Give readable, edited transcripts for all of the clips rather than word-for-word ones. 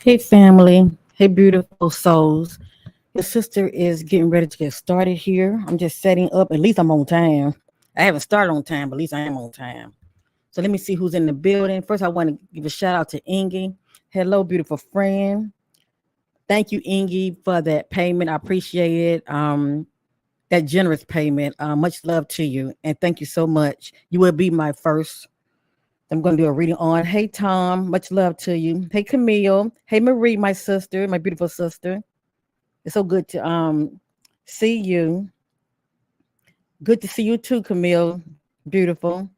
Hey, family. Hey, beautiful souls. Your sister is getting ready to get started here. I'm just setting up. At least I'm on time. I haven't started on time, but at least I am on time. So let me see who's in the building. First, I want to give a shout out to Ingy. Hello, beautiful friend. Thank you, Ingy, for that payment. I appreciate it. That generous payment. Much love to you. And thank you so much. You will be my first. I'm going to do a reading on. Hey, Tom. Much love to you. Hey, Camille. Hey, Marie, my sister, my beautiful sister. It's so good to see you. Good to see you too, Camille. Beautiful.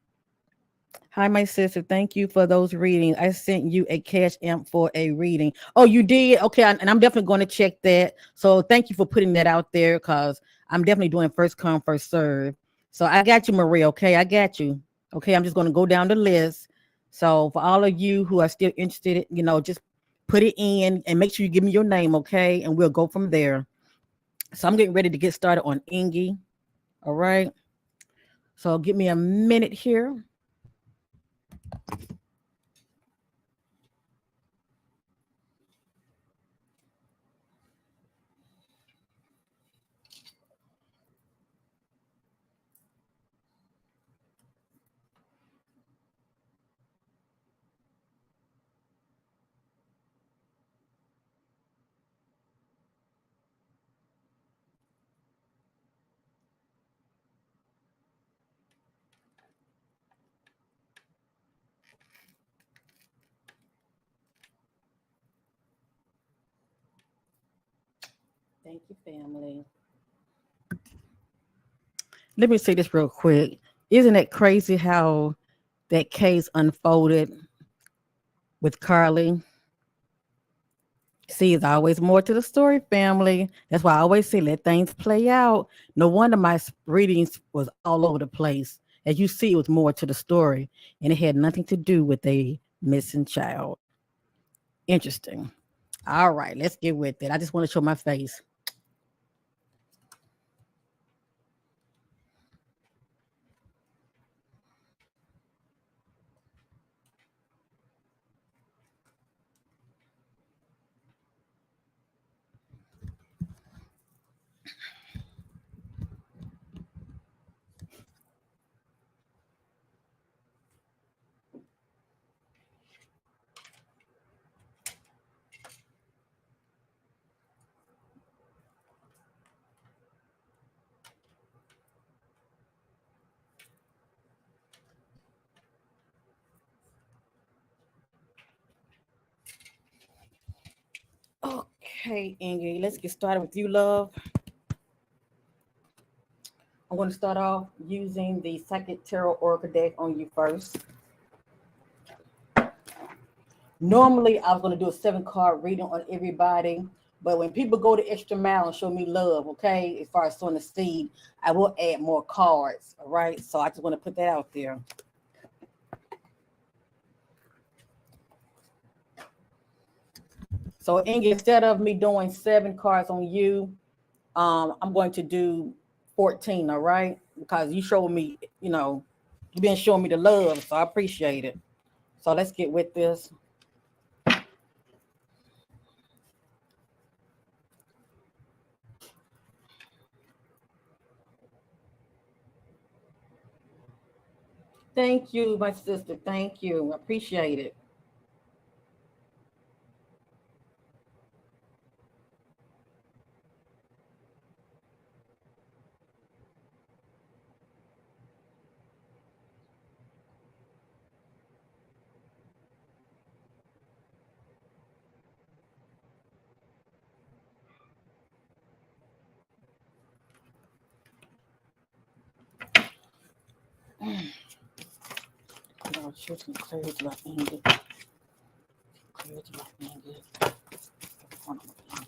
Hi, my sister. Thank you for those readings. I sent you a cash amp for a reading. Oh, you did? Okay, and I'm definitely going to check that. So thank you for putting that out there because I'm definitely doing first come, first serve. So I got you, Marie. Okay, I got you. Okay, I'm just going to go down the list. So for all of you who are still interested, just put it in and make sure you give me your name, okay? And we'll go from there. So I'm getting ready to get started on Ingy. All right. So give me a minute here. Thank you, family. Let me say this real quick. Isn't it crazy how that case unfolded with Carly? See, there's always more to the story, family. That's why I always say let things play out. No wonder my readings was all over the place. As you see, it was more to the story, and it had nothing to do with a missing child. Interesting. All right, let's get with it. I just want to show my face. Okay, Ingy, let's get started with you, love. I'm going to start off using the Psychic Tarot Oracle deck on you first. Normally, I was going to do a 7 card reading on everybody, but when people go the extra mile and show me love, okay, as far as sowing the seed, I will add more cards, all right? So I just want to put that out there. So, Inge, instead of me doing 7 cards on you, I'm going to do 14, all right? Because you showed me, you've been showing me the love, so I appreciate it. So let's get with this. Thank you, my sister. Thank you. I appreciate it. I'll show some clarity about Indy. Clarity about Indy. Hold on, Indy.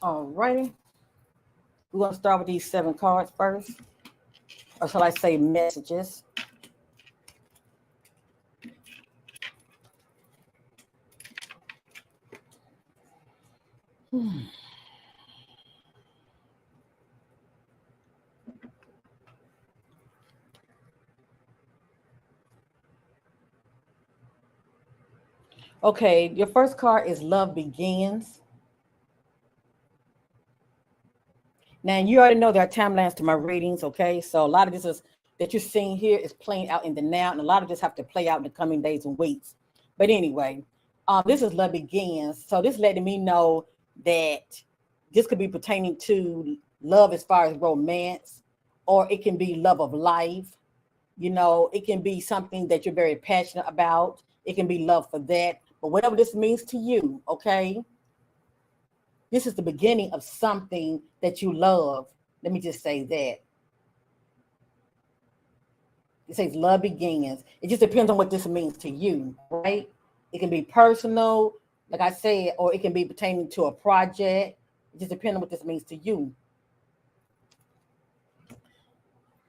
All righty. We're going to start with these 7 cards first. Or shall I say messages? Okay, your first card is Love Begins. Now, you already know there are timelines to my readings, okay? So a lot of this is that you're seeing here is playing out in the now, and a lot of this have to play out in the coming days and weeks. But anyway, this is Love Begins. So this letting me know that this could be pertaining to love as far as romance, or it can be love of life. You know, it can be something that you're very passionate about. It can be love for that. But whatever this means to you, okay? This is the beginning of something that you love. Let me just say that. It says love begins. It just depends on what this means to you, right? It can be personal, like I said, or it can be pertaining to a project. It just depends on what this means to you.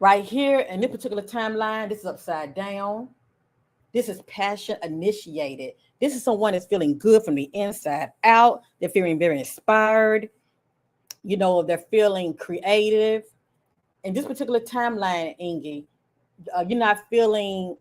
Right here in this particular timeline, this is upside down. This is passion initiated. This is someone that's feeling good from the inside out. They're feeling very inspired. You know, they're feeling creative. In this particular timeline, Ingy, you're not feeling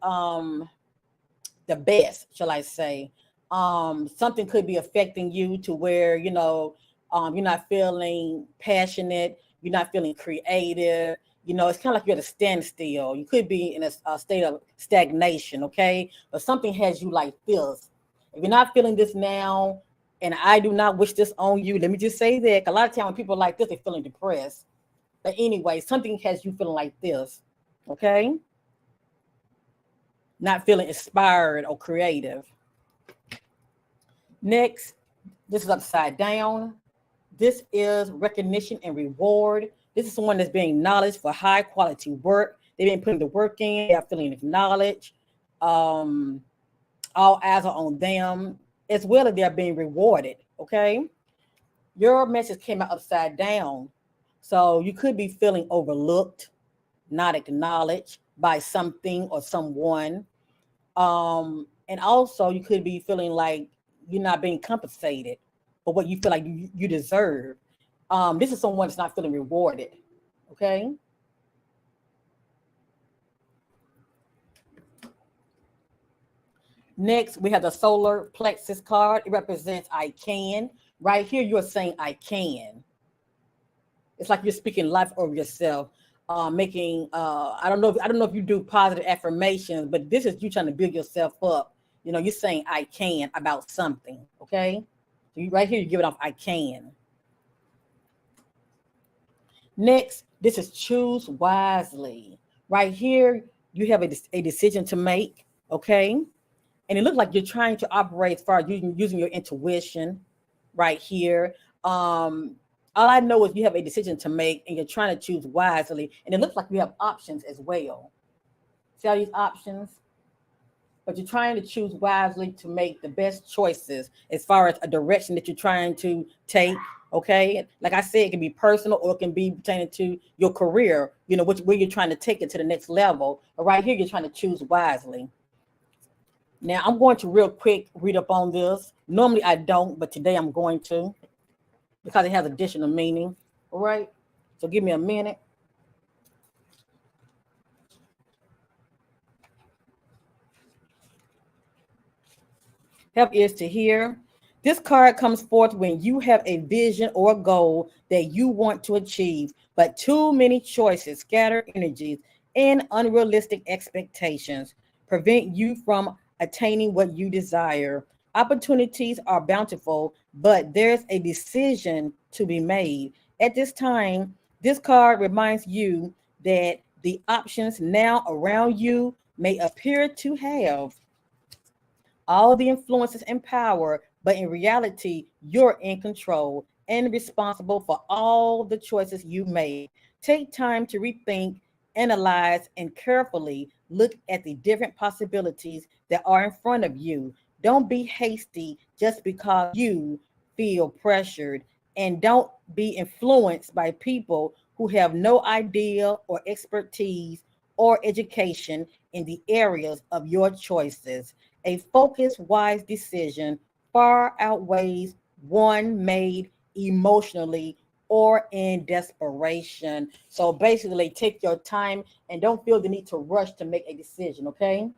the best, shall I say. Something could be affecting you to where, you know, you're not feeling passionate. You're not feeling creative. You know, it's kind of like you're at a standstill. You could be in a state of stagnation, okay? But something has you like this. If you're not feeling this now, and I do not wish this on you, let me just say that. A lot of times when people are like this, they're feeling depressed. But anyway, something has you feeling like this, okay? Not feeling inspired or creative. Next, this is upside down. This is recognition and reward. This is someone that's being acknowledged for high quality work. They've been putting the work in. They're feeling acknowledged. All eyes are on them, as well as they're being rewarded. Okay. Your message came out upside down. So you could be feeling overlooked, not acknowledged by something or someone. And also you could be feeling like you're not being compensated for what you feel like you deserve. This is someone that's not feeling rewarded. Okay. Next, we have the solar plexus card. It represents I can. Right here, you're saying I can. It's like you're speaking life over yourself, making. I don't know if you do positive affirmations, but this is you trying to build yourself up. You know, you're saying I can about something. Okay. So you, right here, you give it off I can. Next, this is choose wisely. Right here, you have a decision to make. Okay. And it looks like you're trying to operate as far as using your intuition right here. All I know is you have a decision to make and you're trying to choose wisely. And it looks like you have options as well. See all these options? But you're trying to choose wisely to make the best choices as far as a direction that you're trying to take. Okay. Like I said, it can be personal or it can be pertaining to your career, you know, where you're trying to take it to the next level. But right here, you're trying to choose wisely. Now, I'm going to real quick read up on this. Normally I don't, but today I'm going to because it has additional meaning. All right. So give me a minute. Help ears to hear. This card comes forth when you have a vision or a goal that you want to achieve, but too many choices, scattered energies, and unrealistic expectations prevent you from attaining what you desire. Opportunities are bountiful, but there's a decision to be made. At this time, this card reminds you that the options now around you may appear to have all the influences and power, but in reality, you're in control and responsible for all the choices you make. Take time to rethink, analyze, and carefully look at the different possibilities that are in front of you. Don't be hasty just because you feel pressured. and don't be influenced by people who have no idea or expertise or education in the areas of your choices. A focused, wise decision far outweighs one made emotionally or in desperation. So basically, take your time and don't feel the need to rush to make a decision, okay?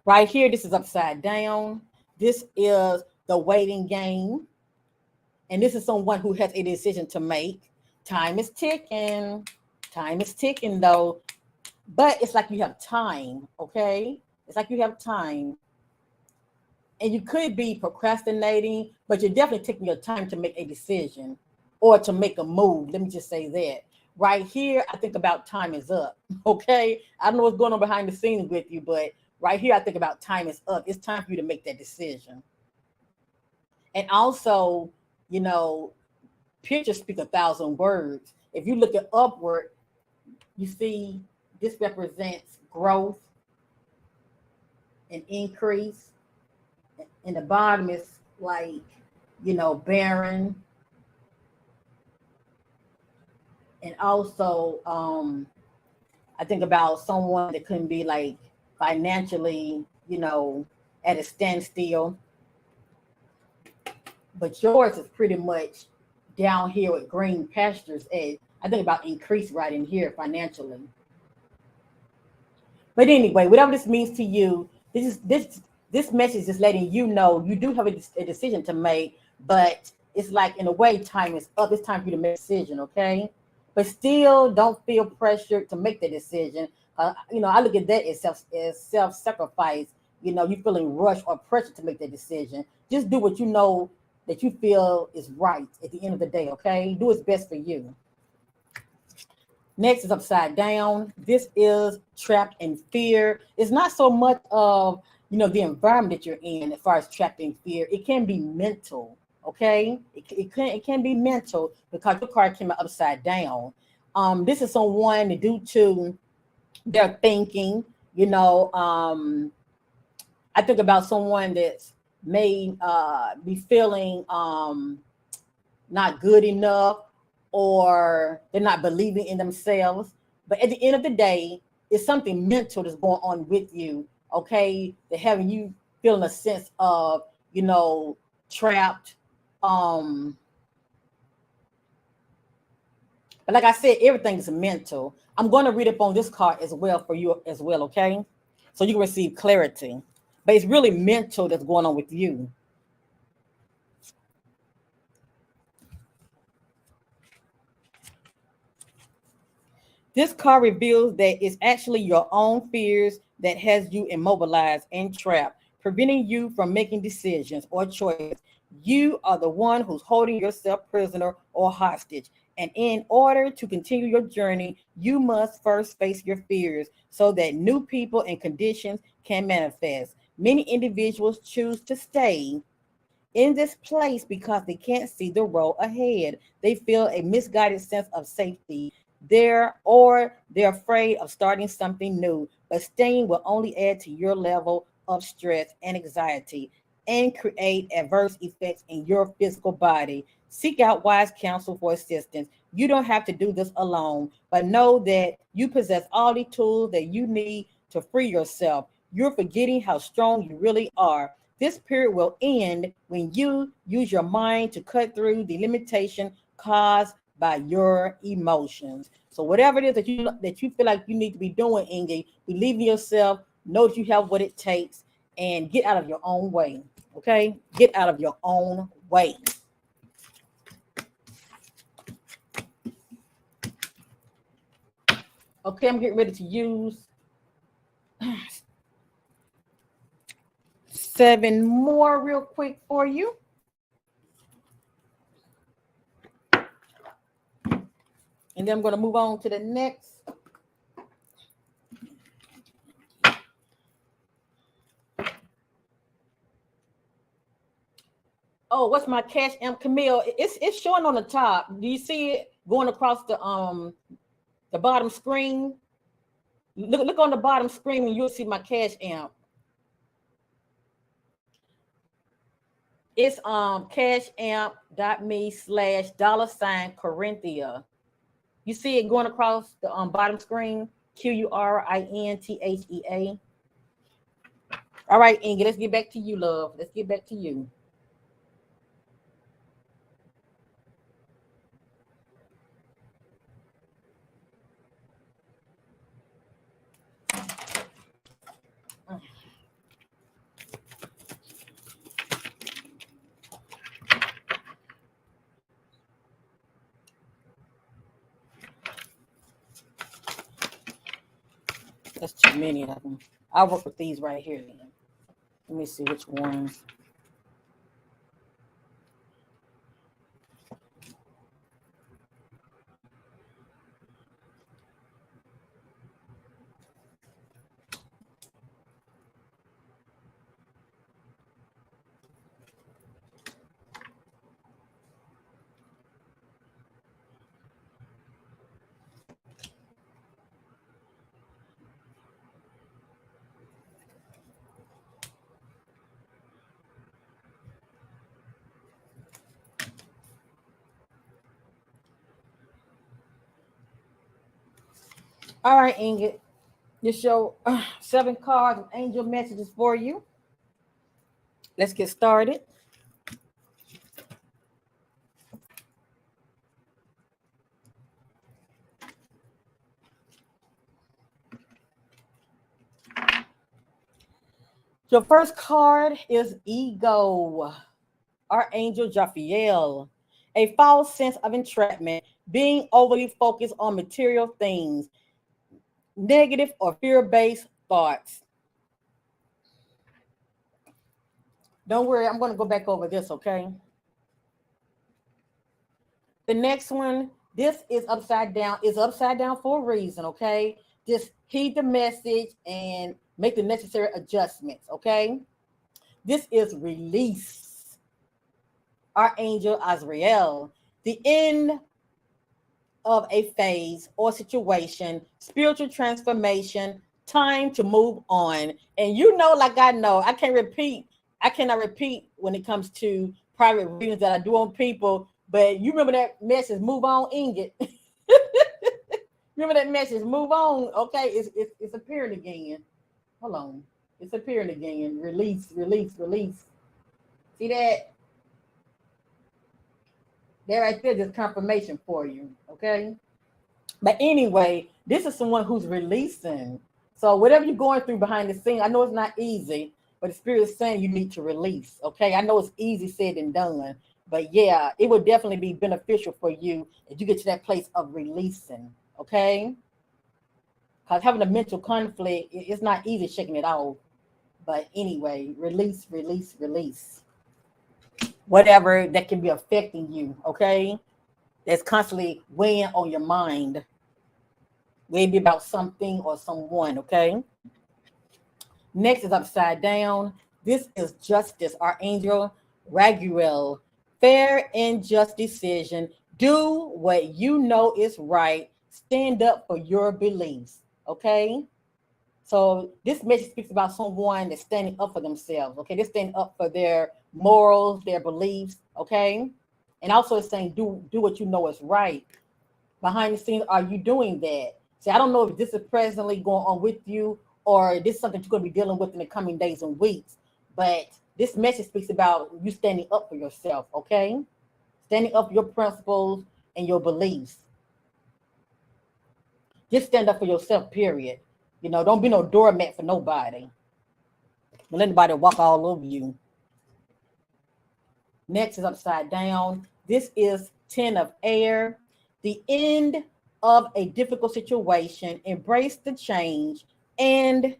Right here, this is upside down. This is the waiting game. And this is someone who has a decision to make. Time is ticking. Time is ticking, though. But it's like you have time, okay? It's like you have time. And you could be procrastinating, but you're definitely taking your time to make a decision or to make a move. Let me just say that. Right here, I think about time is up, okay? I don't know what's going on behind the scenes with you, but right here, I think about time is up. It's time for you to make that decision. And also, you know, pictures speak 1,000 words. If you look at upward, you see this represents growth and increase. And the bottom is like, barren. And also, I think about someone that couldn't be like financially, at a standstill. But yours is pretty much down here with green pastures edge. I think about increase right in here financially. But anyway, whatever this means to you, this message is letting you know you do have a decision to make, but it's like in a way time is up. It's time for you to make a decision, okay? But still, don't feel pressured to make the decision. I look at that as self-sacrifice. You feeling rushed or pressured to make the decision. Just do what you know that you feel is right at the end of the day, okay? Do what's best for you. Next is upside down. This is trapped in fear. It's not so much of, the environment that you're in as far as trapped in fear. It can be mental, okay? It can be mental because your card came out upside down. This is someone due to their thinking, I think about someone that's may be feeling not good enough, or they're not believing in themselves. But at the end of the day, it's something mental that's going on with you, okay? They're having you feeling a sense of, trapped. But like I said, everything is mental. I'm going to read up on this card as well for you as well, okay? So you can receive clarity. But it's really mental that's going on with you. This card reveals that it's actually your own fears that has you immobilized and trapped, preventing you from making decisions or choices. You are the one who's holding yourself prisoner or hostage. And in order to continue your journey, you must first face your fears so that new people and conditions can manifest. Many individuals choose to stay in this place because they can't see the road ahead. They feel a misguided sense of safety. They're afraid of starting something new, but staying will only add to your level of stress and anxiety and create adverse effects in your physical body. Seek out wise counsel for assistance. You don't have to do this alone, but know that you possess all the tools that you need to free yourself. You're forgetting how strong you really are. This period will end when you use your mind to cut through the limitation caused by your emotions. So whatever it is that you feel like you need to be doing, Ingy, believe in yourself, know that you have what it takes, and get out of your own way. Okay? Get out of your own way. Okay, I'm getting ready to use 7 more real quick for you. And then I'm going to move on to the next. Oh, what's my cash amp, Camille? It's showing on the top. Do you see it going across the bottom screen? Look on the bottom screen and you'll see my cash amp. It's cashamp.me/$Corinthia. You see it going across the bottom screen, Qurinthea. All right, Inge, let's get back to you, love. Let's get back to you. That's too many of them. I'll work with these right here then. Let me see which ones. All right, Inge. This show 7 cards of angel messages for you. Let's get started. Your first card is ego. Archangel Jophiel. A false sense of entrapment, being overly focused on material things, negative or fear-based thoughts. Don't worry, I'm going to go back over this, okay? The next one, this is upside down. It's upside down for a reason, okay? Just heed the message and make the necessary adjustments, okay? This is release. Archangel Azrael. The end of a phase or situation, spiritual transformation, time to move on. And you know, like I know, I cannot repeat when it comes to private readings that I do on people, but you remember that message, move on, Ingrid. Remember that message, move on. Okay, it's appearing again. Hold on. It's appearing again. Release, release, release. See that? There right there, just confirmation for you. Okay. But anyway, this is someone who's releasing. So whatever you're going through behind the scene, I know it's not easy, but the spirit is saying you need to release. Okay. I know it's easy said and done, but yeah, it would definitely be beneficial for you if you get to that place of releasing. Okay. Because having a mental conflict, it's not easy shaking it off. But anyway, release, release, release. Whatever that can be affecting you, okay? That's constantly weighing on your mind. Maybe about something or someone, okay? Next is upside down. This is justice, Archangel Raguel. Fair and just decision. Do what you know is right. Stand up for your beliefs, okay? So this message speaks about someone that's standing up for themselves. Okay, they're standing up for their morals, their beliefs. Okay, and also it's saying do what you know is right. Behind the scenes, are you doing that? See, I don't know if this is presently going on with you or this is something you're going to be dealing with in the coming days and weeks. But this message speaks about you standing up for yourself. Okay, standing up for your principles and your beliefs. Just stand up for yourself. Period. You know, don't be no doormat for nobody. Don't let anybody walk all over you. Next is upside down. This is 10 of air. The end of a difficult situation. Embrace the change and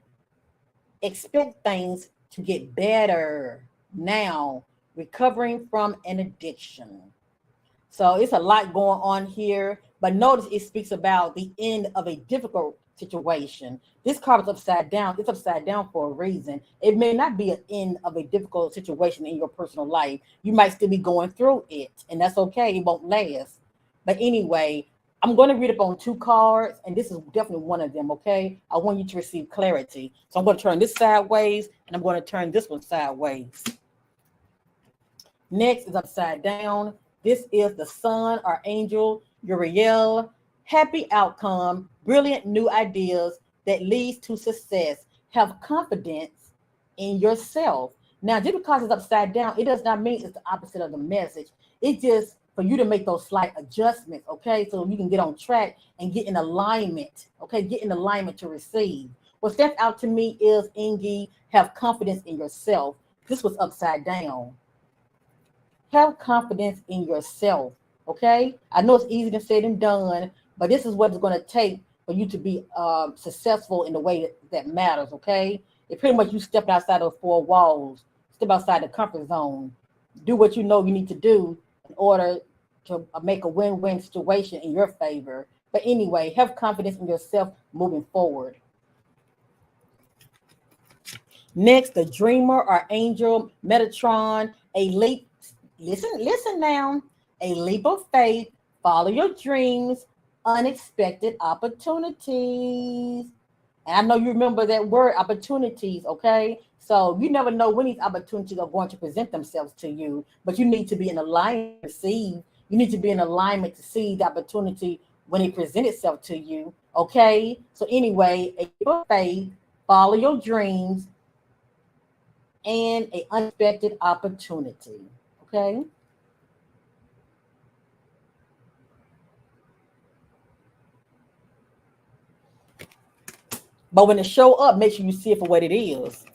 expect things to get better now. Recovering from an addiction. So it's a lot going on here. But notice it speaks about the end of a difficult situation. This card is upside down. It's upside down for a reason. It may not be an end of a difficult situation in your personal life. You might still be going through it, and that's okay. It won't last. But anyway, I'm going to read up on 2 cards, and this is definitely one of them, okay? I want you to receive clarity. So I'm going to turn this sideways, and I'm going to turn this one sideways. Next is upside down. This is the sun, Archangel Uriel. Happy outcome, brilliant new ideas that leads to success. Have confidence in yourself. Now, just because it's upside down, it does not mean it's the opposite of the message. It's just for you to make those slight adjustments, okay? So you can get on track and get in alignment, okay? Get in alignment to receive. What stepped out to me is, Ingi, have confidence in yourself. This was upside down. Have confidence in yourself, okay? I know it's easy to say than done, but this is what it's going to take for you to be successful in the way that matters, okay? It's pretty much you step outside those four walls, step outside the comfort zone, do what you know you need to do in order to make a win-win situation in your favor. But anyway, have confidence in yourself moving forward. Next, the dreamer or angel, Metatron, a leap. Listen now. A leap of faith. Follow your dreams. Unexpected opportunities. And I know you remember that word, opportunities, okay? So you never know when these opportunities are going to present themselves to you, but you need to be in alignment to see. You need to be in alignment to see the opportunity when it presents itself to you, okay? So anyway, a leap of faith. Follow your dreams. And an unexpected opportunity, okay? But when it show up, make sure you see it for what it is.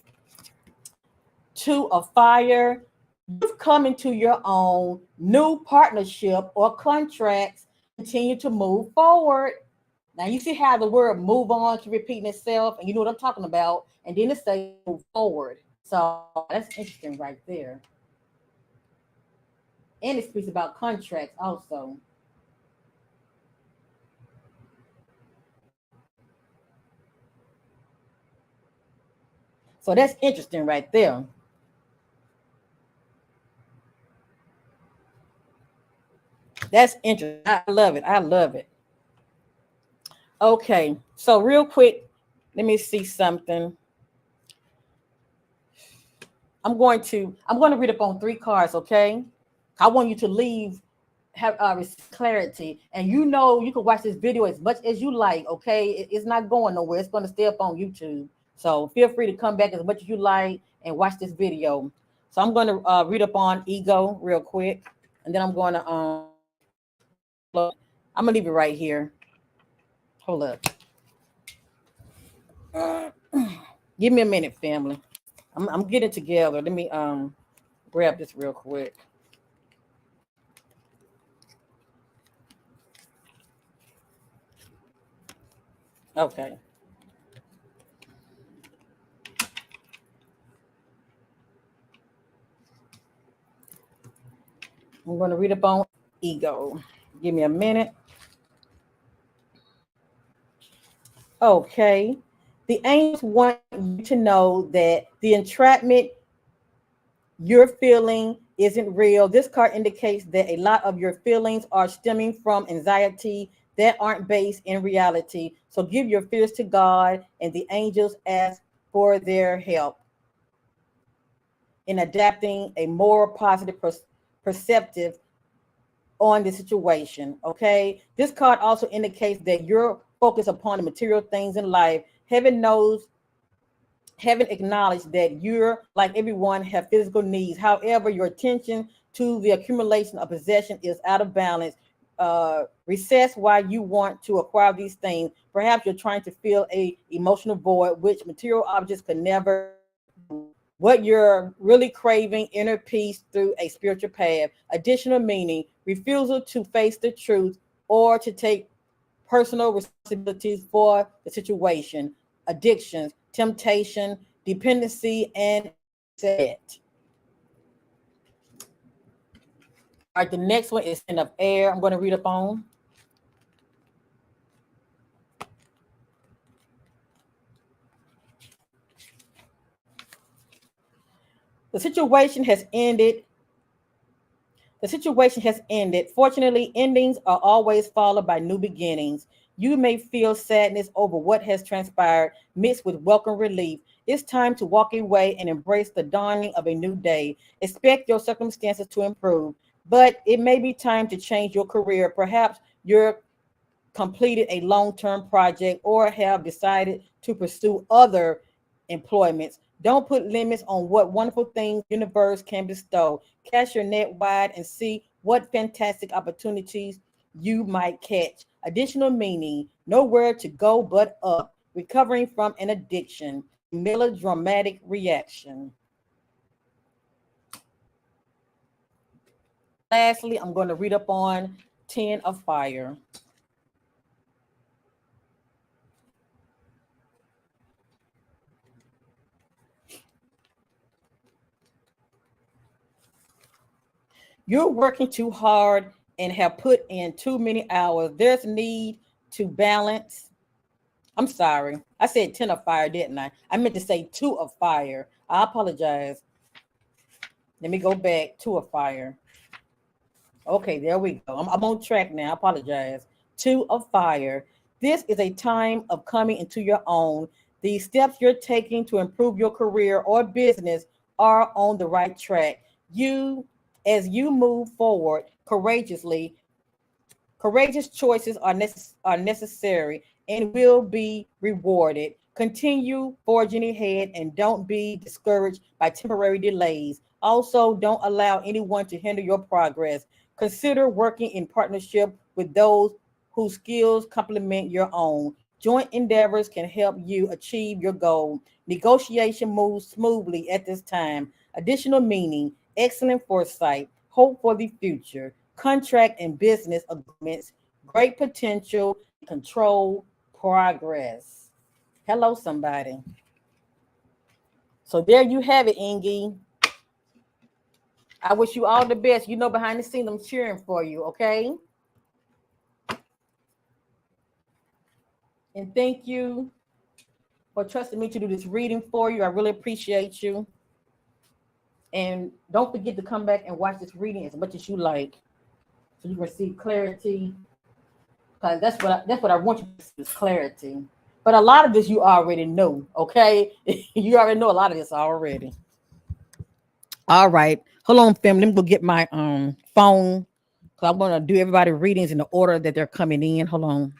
Two of fire. You've come into your own new partnership or contracts. Continue to move forward. Now you see how the word move on keep repeating itself, and you know what I'm talking about. And then it says move forward. So that's interesting right there. And it speaks about contracts also. So that's interesting right there. That's interesting. I love it. I love it. Okay. So real quick, let me see something. I'm going to read up on 3 cards, okay? I want you to leave have clarity, and you know you can watch this video as much as you like, okay? It's not going nowhere. It's going to stay up on YouTube. So feel free to come back as much as you like and watch this video. So I'm going to read up on ego real quick, and then I'm going to I'm gonna leave it right here. Hold up. Give me a minute, family. I'm getting together. Let me grab this real quick. Okay. I'm going to read up on ego. Give me a minute. Okay. The angels want you to know that the entrapment you're feeling isn't real. This card indicates that a lot of your feelings are stemming from anxiety that aren't based in reality. So give your fears to God, and the angels ask for their help in adapting a more positive perceptive on the situation. Okay. This card also indicates that you're focused upon the material things in life. Heaven acknowledged that you're like everyone have physical needs. However, your attention to the accumulation of possession is out of balance. Recess why you want to acquire these things. Perhaps you're trying to fill a emotional void, which material objects could never. What you're really craving, inner peace through a spiritual path. Additional meaning, refusal to face the truth or to take personal responsibilities for the situation. Addictions, temptation, dependency, and set. All right, the next one is Sin of Air. I'm going to read up on. The situation has ended. The situation has ended. Fortunately, endings are always followed by new beginnings. You may feel sadness over what has transpired, mixed with welcome relief. It's time to walk away and embrace the dawning of a new day. Expect your circumstances to improve, but it may be time to change your career. Perhaps you're completed a long-term project or have decided to pursue other employments. Don't put limits on what wonderful things the universe can bestow. Cast your net wide and see what fantastic opportunities you might catch. Additional meaning, nowhere to go but up. Recovering from an addiction, a melodramatic reaction. Lastly, I'm going to read up on 10 of Fire. You're working too hard and have put in too many hours. There's need to balance. I'm sorry. I said 10 of fire, didn't I? I meant to say 2 of fire. I apologize. Let me go back. 2 of fire. Okay, there we go. I'm on track now. I apologize. 2 of fire. This is a time of coming into your own. The steps you're taking to improve your career or business are on the right track. As you move forward courageously, courageous choices are necessary and will be rewarded. Continue forging ahead and don't be discouraged by temporary delays. Also, don't allow anyone to hinder your progress. Consider working in partnership with those whose skills complement your own. Joint endeavors can help you achieve your goal. Negotiation moves smoothly at this time. Additional meaning, excellent foresight, hope for the future, contract and business agreements, great potential, control, progress. Hello, somebody. So there you have it, Ingy. I wish you all the best. You know, behind the scenes, I'm cheering for you, okay? And thank you for trusting me to do this reading for you. I really appreciate you. And don't forget to come back and watch this reading as much as you like, so you can receive clarity. Because that's what I want you to see is clarity. But a lot of this you already know, okay? You already know a lot of this already. All right. Hold on, fam. Let me go get my phone. Cause I want to do everybody readings in the order that they're coming in. Hold on.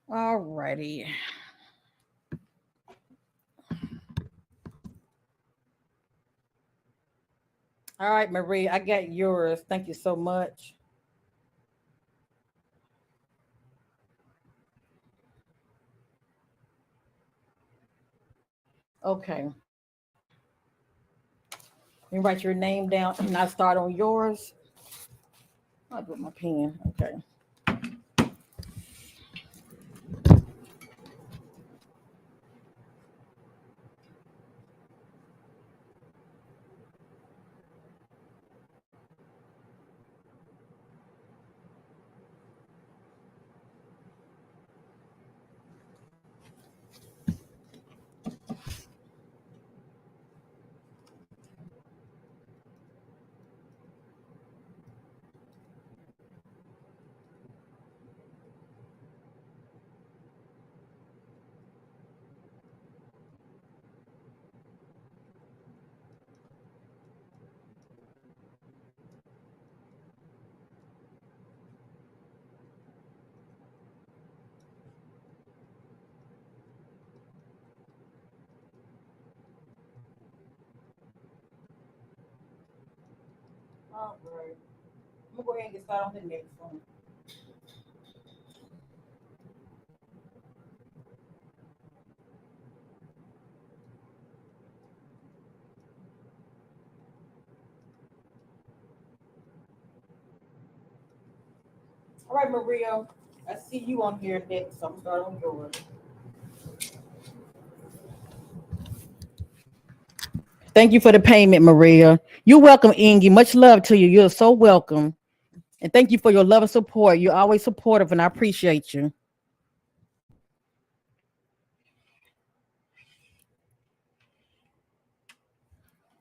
All righty. All right, Marie, I got yours. Thank you so much. Okay. You write your name down and I start on yours. I'll put my pen. Okay. All right. I'm gonna go ahead and get started on the next one. right, Maria. I see you on here next. So I'm starting on yours. Thank you for the payment, Maria. You're welcome, Ingy. Much love to you. You're so welcome. And thank you for your love and support. You're always supportive, and I appreciate you.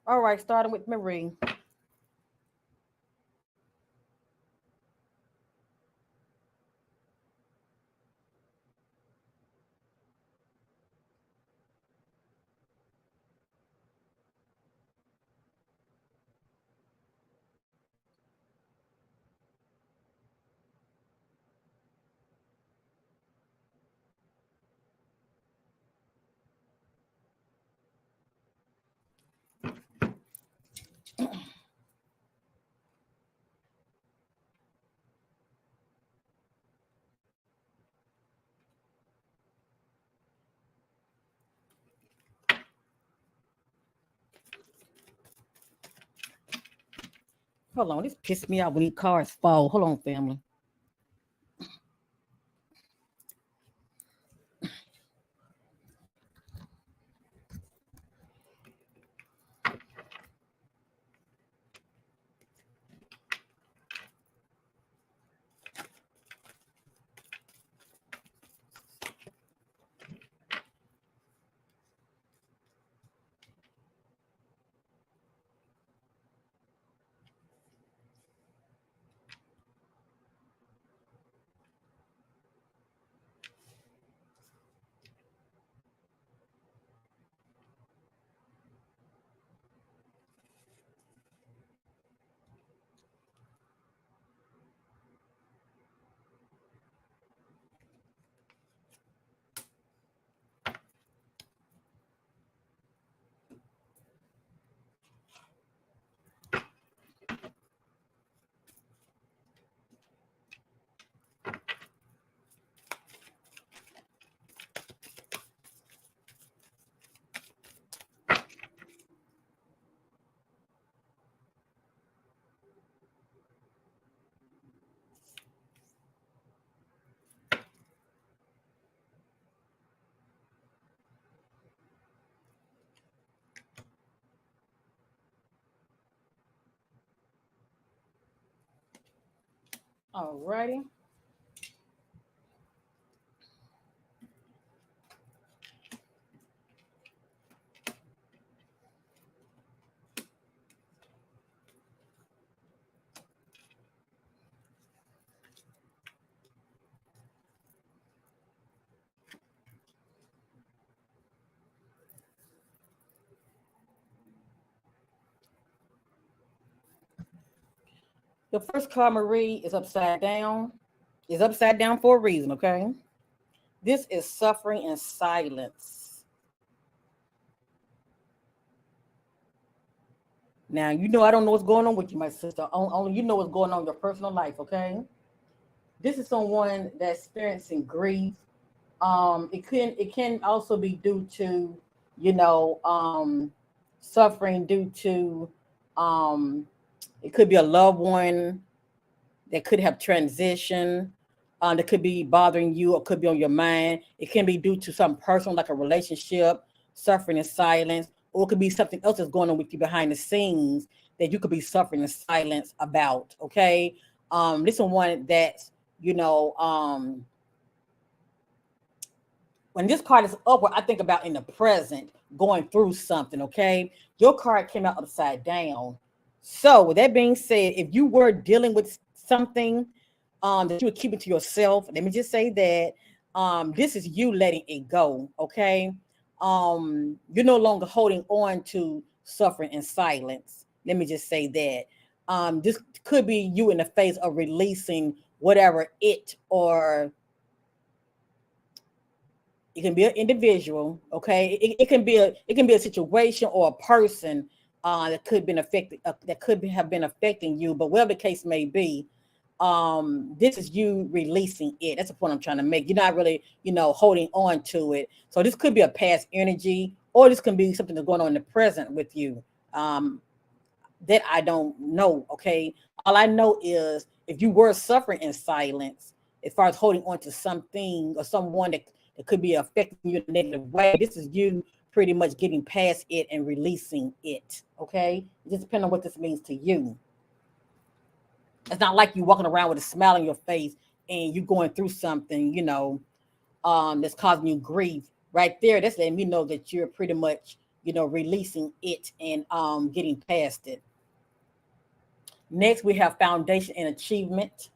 All right, starting with Marie. Hold on, this pissed me off when these cars fall. Hold on, family. All righty. The first card, Marie, is upside down. Is upside down for a reason, okay? This is suffering in silence. Now, you know I don't know what's going on with you, my sister. Only you know what's going on in your personal life, okay? This is someone that's experiencing grief. It can also be due to, you know, suffering due to um it could be a loved one that could have transitioned, that could be bothering you or could be on your mind. It can be due to something personal, like a relationship, suffering in silence, or it could be something else that's going on with you behind the scenes that you could be suffering in silence about. Okay. This is one that, you know, when this card is upward, I think about in the present, going through something. Okay. Your card came out upside down. So, with that being said, if you were dealing with something that you would keep it to yourself, let me just say that this is you letting it go. Okay. You're no longer holding on to suffering in silence. Let me just say that. This could be you in the phase of releasing whatever it, or it can be an individual, okay. It can be a situation or a person that could have been affected, have been affecting you. But whatever the case may be, this is you releasing it. That's the point I'm trying to make. You're not really, holding on to it. So this could be a past energy, or this can be something that's going on in the present with you. That I don't know. Okay, all I know is if you were suffering in silence, as far as holding on to something or someone that could be affecting you in a negative way, this is you pretty much getting past it and releasing it. Okay, it just depends on what this means to you. It's not like you walking around with a smile on your face and you going through something, that's causing you grief. Right there, that's letting me know that you're pretty much, releasing it and getting past it. Next, we have foundation and achievement.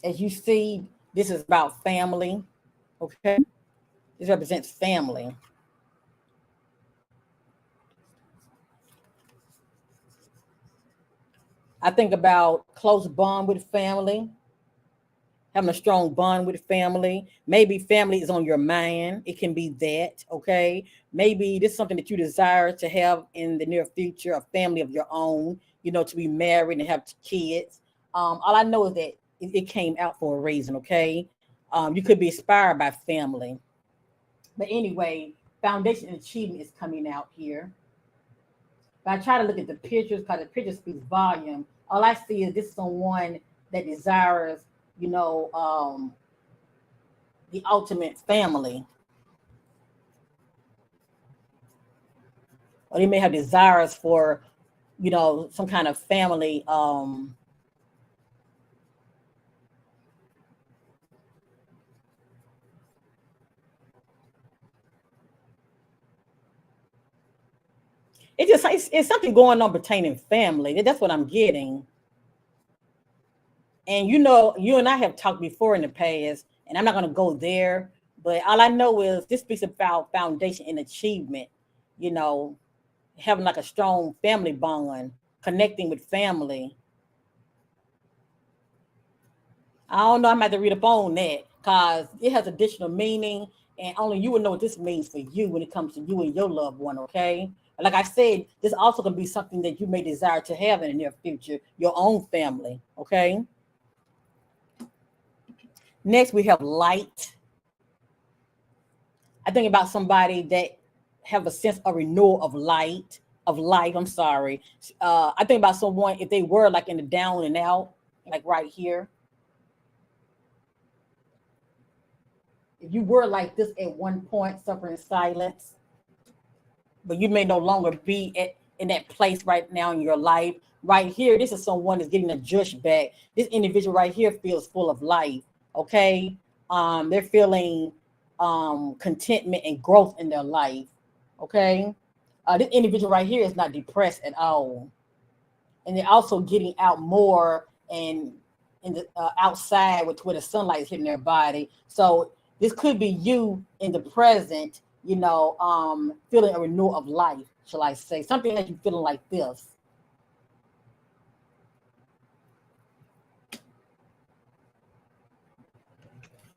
As you see, this is about family. Okay, this represents family. I think about close bond with family, having a strong bond with family. Maybe family is on your mind. It can be that, okay? Maybe this is something that you desire to have in the near future, a family of your own, to be married and have kids. All I know is that it came out for a reason, okay? You could be inspired by family. But anyway, foundation and achievement is coming out here. But I try to look at the pictures because the picture speaks volume. All I see is this is someone that desires, the ultimate family. Or they may have desires for, some kind of family. It's something going on pertaining family. That's what I'm getting. And you and I have talked before in the past, and I'm not going to go there. But all I know is this speaks about foundation and achievement. You know, having like a strong family bond, connecting with family. I don't know. I'm about to read up on that because it has additional meaning, and only you will know what this means for you when it comes to you and your loved one. Okay. Like I said, this also can be something that you may desire to have in the near future, your own family. Okay. Next, we have light. I think about somebody that have a sense of renewal of light, of life. I'm sorry. I think about someone if they were like in the down and out, like right here. If you were like this at one point, suffering silence, but you may no longer be in that place right now in your life. Right here, this is someone that's getting a jush back. This individual right here feels full of life. Okay, they're feeling contentment and growth in their life. Okay, this individual right here is not depressed at all, and they're also getting out more and in the outside with where the sunlight is hitting their body. So this could be you in the present, feeling a renewal of life, shall I say, something that you're feeling like this.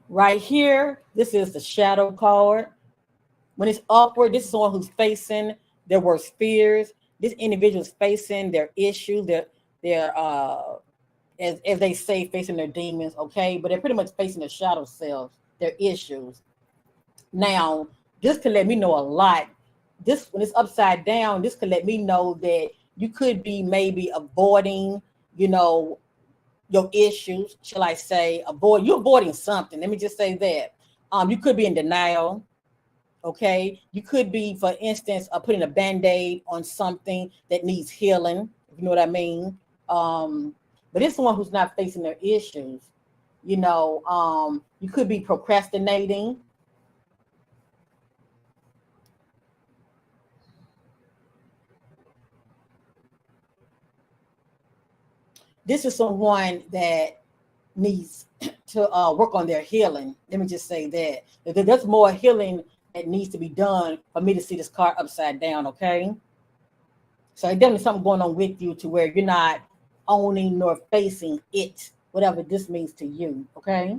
Right here, this is the shadow card. When it's upward, this is someone who's facing their worst fears. This individual is facing their issues, their as they say, facing their demons, okay? But they're pretty much facing their shadow selves, their issues. Now, this could let me know a lot. This when it's upside down, this could let me know that you could be maybe avoiding, you know, your issues, shall I say, you're avoiding something. Let me just say that. You could be in denial. Okay. You could be, for instance, putting a band-aid on something that needs healing, if you know what I mean. But it's someone who's not facing their issues. You could be procrastinating. This is someone that needs to work on their healing. Let me just say that there's more healing that needs to be done for me to see this card upside down. Okay. So there's definitely something going on with you to where you're not owning nor facing it, whatever this means to you. Okay.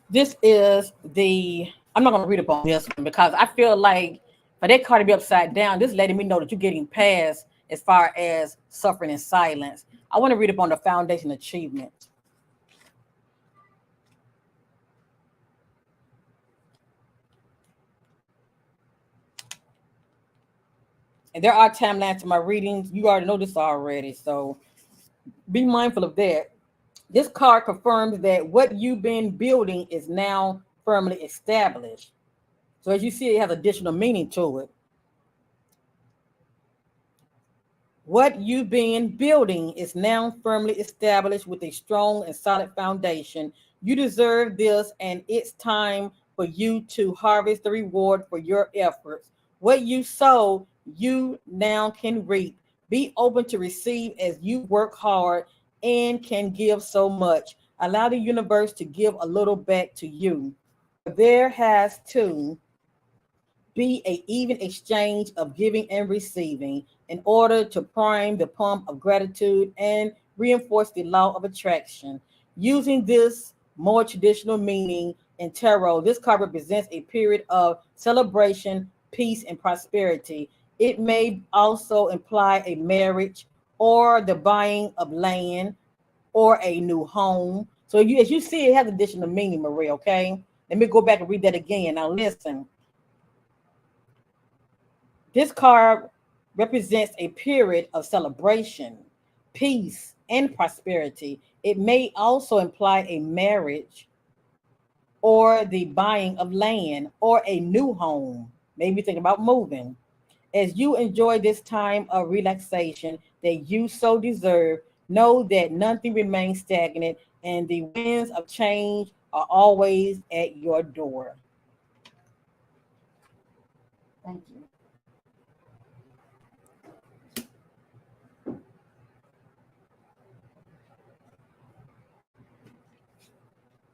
This is the I'm not going to read up on this one because I feel like for that card to be upside down, this is letting me know that you're getting past as far as suffering in silence. I want to read up on the foundation achievement. And there are timelines to my readings. You already know this already, so be mindful of that. This card confirms that what you've been building is now firmly established. So as you see, it has additional meaning to it. What you've been building is now firmly established with a strong and solid foundation. You deserve this, and it's time for you to harvest the reward for your efforts. What you sow, you now can reap. Be open to receive as you work hard and can give so much. Allow the universe to give a little back to you. There has to be a even exchange of giving and receiving in order to prime the pump of gratitude and reinforce the law of attraction. Using this more traditional meaning in tarot, this card represents a period of celebration, peace, and prosperity. It may also imply a marriage or the buying of land or a new home. So as you see, it has additional meaning, Maria, okay? Let me go back and read that again. Now listen. This card represents a period of celebration, peace, and prosperity. It may also imply a marriage or the buying of land or a new home. Maybe think about moving. As you enjoy this time of relaxation that you so deserve, know that nothing remains stagnant and the winds of change are always at your door. Thank you.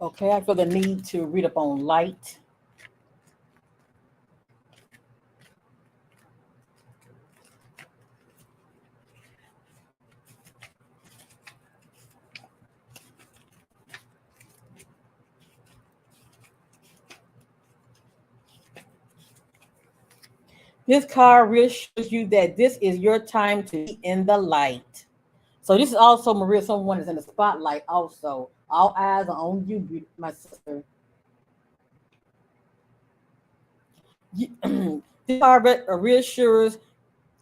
Okay, I feel the need to read up on light. This card reassures you that this is your time to be in the light. So this is also Maria, someone is in the spotlight also. All eyes are on you, my sister. This card reassures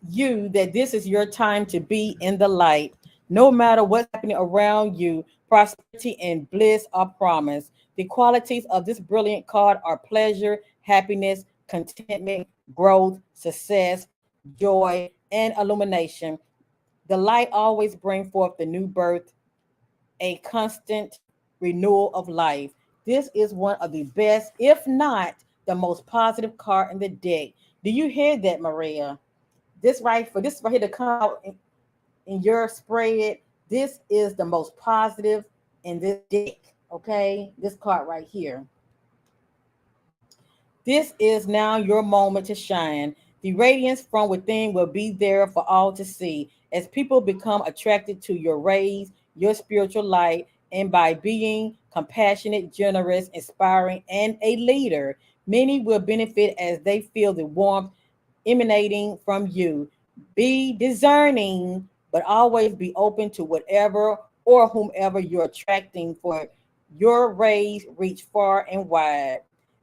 you that this is your time to be in the light. No matter what's happening around you, prosperity and bliss are promised. The qualities of this brilliant card are pleasure, happiness, contentment, growth, success, joy, and illumination. The light always brings forth the new birth, a constant renewal of life. This is one of the best, if not the most positive card in the deck. Do you hear that, Maria? This right here to come out in your spread. This is the most positive in this deck. Okay, this card right here. This is now your moment to shine. The radiance from within will be there for all to see as people become attracted to your rays, your spiritual light, and by being compassionate, generous, inspiring, and a leader, many will benefit as they feel the warmth emanating from you. Be discerning, but always be open to whatever or whomever you're attracting, for your rays reach far and wide.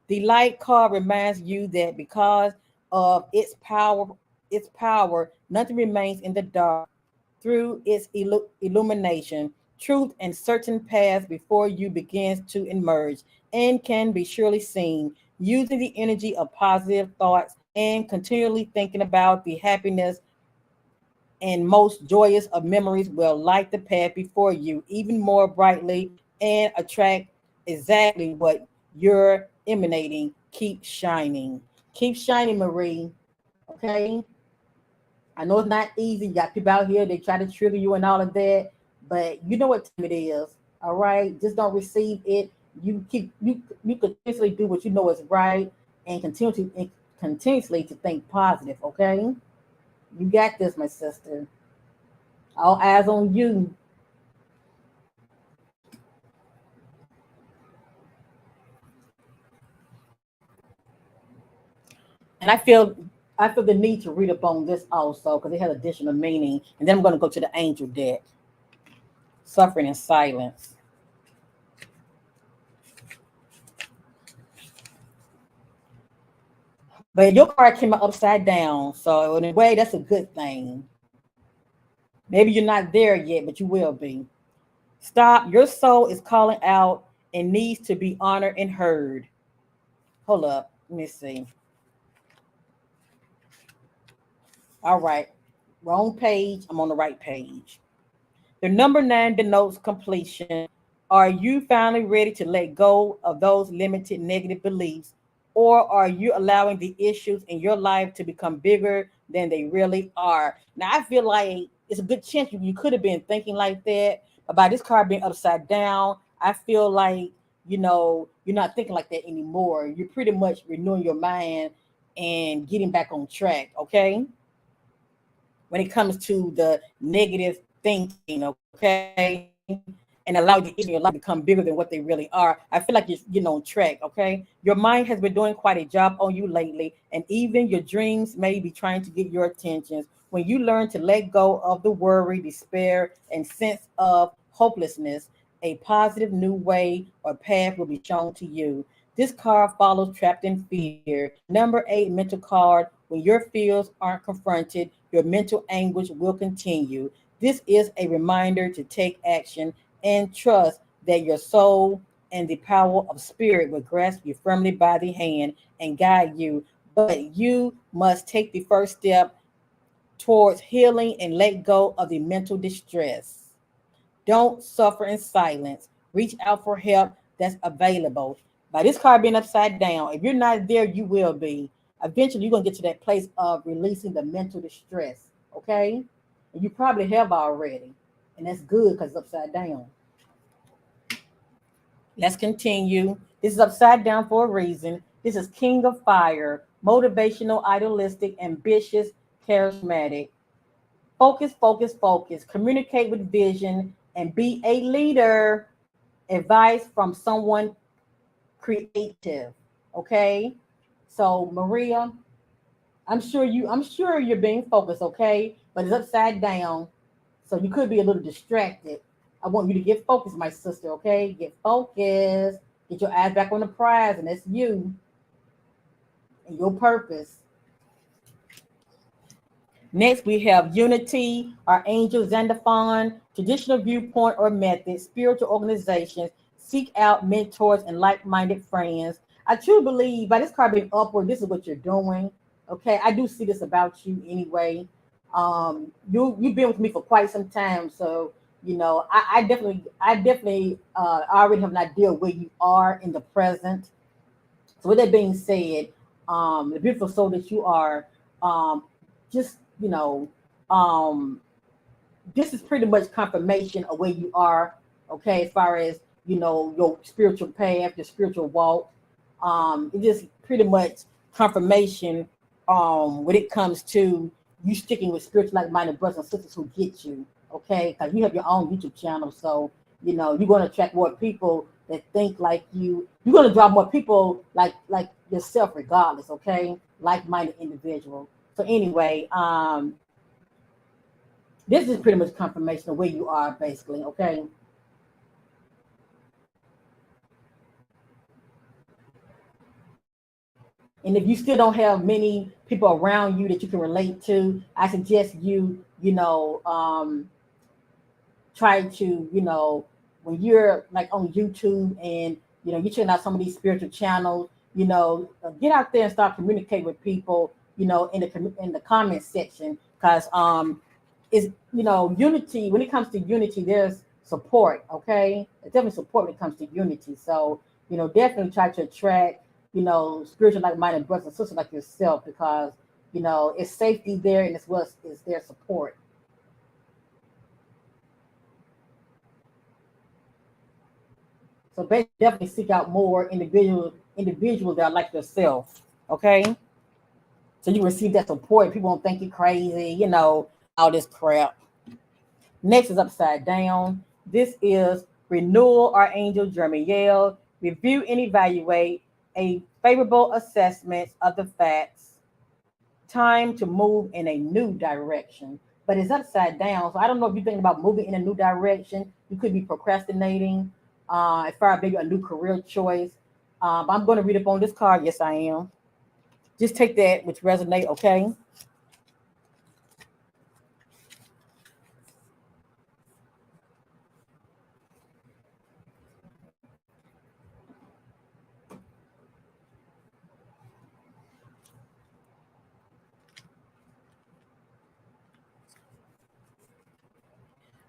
The light card reminds you that because of its power, nothing remains in the dark. Through its illumination, truth and certain paths before you begins to emerge and can be surely seen. Using the energy of positive thoughts and continually thinking about the happiness and most joyous of memories will light the path before you even more brightly and attract exactly what you're emanating. Keep shining. Keep shining, Marie. Okay. I know it's not easy. You got people out here, they try to trigger you and all of that, but you know what time it is. All right. Just don't receive it. You continuously do what you know is right and continuously to think positive. Okay. You got this, my sister. All eyes on you. And I feel the need to read up on this also because it has additional meaning. And then I'm going to go to the angel deck. Suffering in silence. But your card came out upside down. So in a way, that's a good thing. Maybe you're not there yet, but you will be. Stop. Your soul is calling out and needs to be honored and heard. Hold up. Let me see. All right. Wrong page. I'm on the right page. The number 9 denotes completion. Are you finally ready to let go of those limited negative beliefs? Or are you allowing the issues in your life to become bigger than they really are? Now, I feel like it's a good chance you could have been thinking like that. But by this card being upside down, I feel like, you're not thinking like that anymore. You're pretty much renewing your mind and getting back on track, okay? When it comes to the negative thinking, okay, and allow the issues in your life to become bigger than what they really are. I feel like you're getting on track, okay? Your mind has been doing quite a job on you lately, and even your dreams may be trying to get your attention. When you learn to let go of the worry, despair, and sense of hopelessness, a positive new way or path will be shown to you. This card follows trapped in fear. Number 8 mental card. When your fears aren't confronted, your mental anguish will continue. This is a reminder to take action and trust that your soul and the power of spirit will grasp you firmly by the hand and guide you. But you must take the first step towards healing and let go of the mental distress. Don't suffer in silence. Reach out for help that's available. By this card being upside down, if you're not there, you will be. Eventually, you're going to get to that place of releasing the mental distress. Okay? And you probably have already. And that's good because it's upside down. Let's continue. This is upside down for a reason. This is King of Fire, motivational, idealistic, ambitious, charismatic. Focus, focus, focus. Communicate with vision and be a leader. Advice from someone creative. Okay. So Maria, I'm sure you're being focused, okay? But it's upside down. So you could be a little distracted. I want you to get focused, my sister, okay? Get focused. Get your eyes back on the prize, and that's you and your purpose. Next, we have Unity, our angel Xandophon, traditional viewpoint or method, spiritual organizations, seek out mentors and like-minded friends. I truly believe by this card being upward, this is what you're doing. Okay, I do see this about you anyway. You've been with me for quite some time, so I definitely already have an idea where you are in the present. So with that being said, the beautiful soul that you are, um, just um, this is pretty much confirmation of where you are. Okay, as far as your spiritual path, your spiritual walk. It is pretty much confirmation. When it comes to you sticking with spiritual like-minded brothers and sisters who get you. Okay, because you have your own YouTube channel, so you're going to attract more people that think like you. You're going to draw more people like yourself, regardless. Okay, like-minded individual. So anyway, this is pretty much confirmation of where you are, basically. Okay. And if you still don't have many people around you that you can relate to, I suggest try to, when you're like on YouTube and, you're checking out some of these spiritual channels, get out there and start communicating with people, in the comment section. Because is unity. When it comes to unity, there's support. Okay, there's definitely support when it comes to unity. So definitely try to attract spiritual like-minded brothers and sisters like yourself, because it's safety there, and as well as their support. So definitely seek out more individuals that are like yourself. Okay, so you receive that support. People won't think you crazy. All this crap. Next is upside down. This is renewal, Archangel Jeremiel. Review and evaluate a favorable assessment of the facts. time to move in a new direction. But it's upside down. So I don't know if you're thinking about moving in a new direction. You could be procrastinating as far as maybe a new career choice. But I'm going to read up on this card. Yes, I am. Just take that which resonate, okay?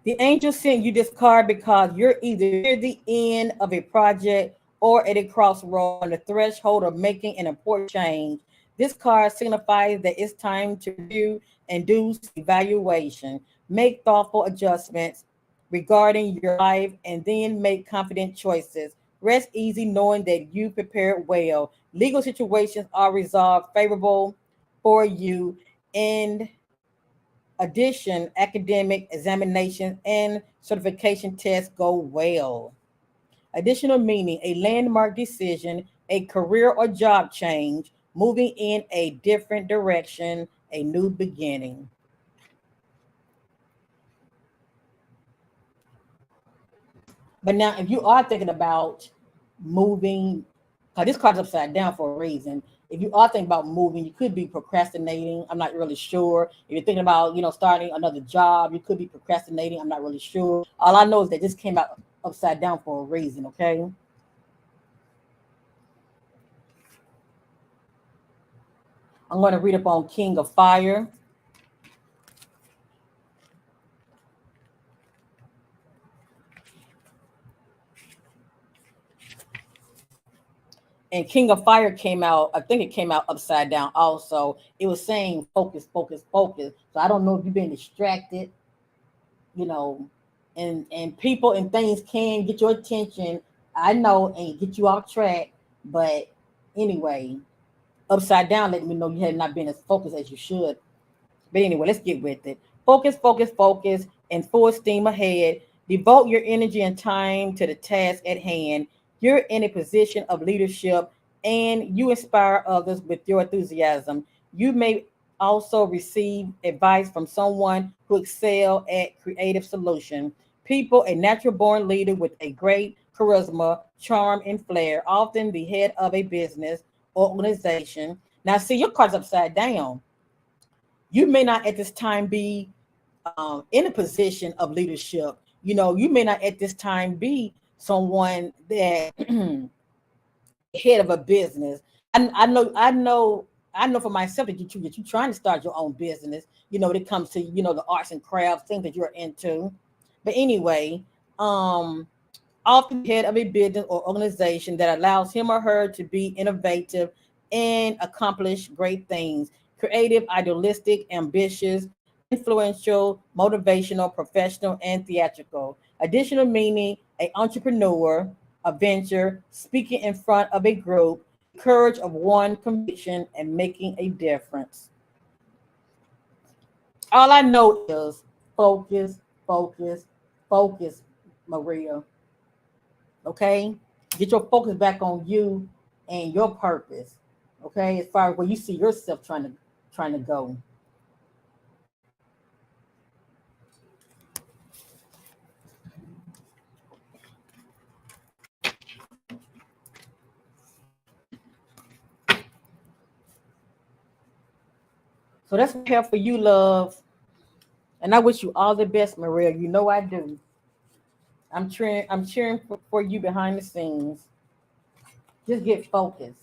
The angel sent you this card because you're either near the end of a project or at a crossroad on the threshold of making an important change. This card signifies that it's time to review and do evaluation, make thoughtful adjustments regarding your life, and then make confident choices. Rest easy knowing that you prepared well. Legal situations are resolved favorable for you, and addition, academic examinations and certification tests go well. Additional meaning, a landmark decision, a career or job change, moving in a different direction, a new beginning. But now, if you are thinking about moving, because this card's upside down for a reason. If you are thinking about moving, you could be procrastinating. I'm not really sure. If you're thinking about, starting another job, you could be procrastinating. I'm not really sure. All I know is that this came out upside down for a reason. Okay. I'm going to read up on King of Fire. And King of Fire came out, I think it came out upside down also. It was saying focus, focus, focus. So I don't know if you've been distracted, you know, and people and things can get your attention. I know and get you off track, but anyway, upside down letting me know you had not been as focused as you should. But anyway, let's get with it. Focus, focus, focus, and full steam ahead. Devote your energy and time to the task at hand. You're in a position of leadership and you inspire others with your enthusiasm. You may also receive advice from someone who excel at creative solution. People, a natural born leader with a great charisma, charm, and flair, often the head of a business or organization. Now, see, your card's upside down. You may not at this time be in a position of leadership. You may not at this time be someone that head of a business. I know for myself that you're trying to start your own business. When it comes to the arts and crafts, things that you're into. But anyway, um, often head of a business or organization that allows him or her to be innovative and accomplish great things. Creative, idealistic, ambitious, influential, motivational, professional, and theatrical. Additional meaning, a entrepreneur, a venture, speaking in front of a group, courage of one conviction, and making a difference. All I know is focus, focus, focus, Maria. Okay, get your focus back on you and your purpose. Okay, as far as where you see yourself trying to go. So that's what I have for you, love. And I wish you all the best, Maria. You know I do. I'm cheering for you behind the scenes. Just get focused.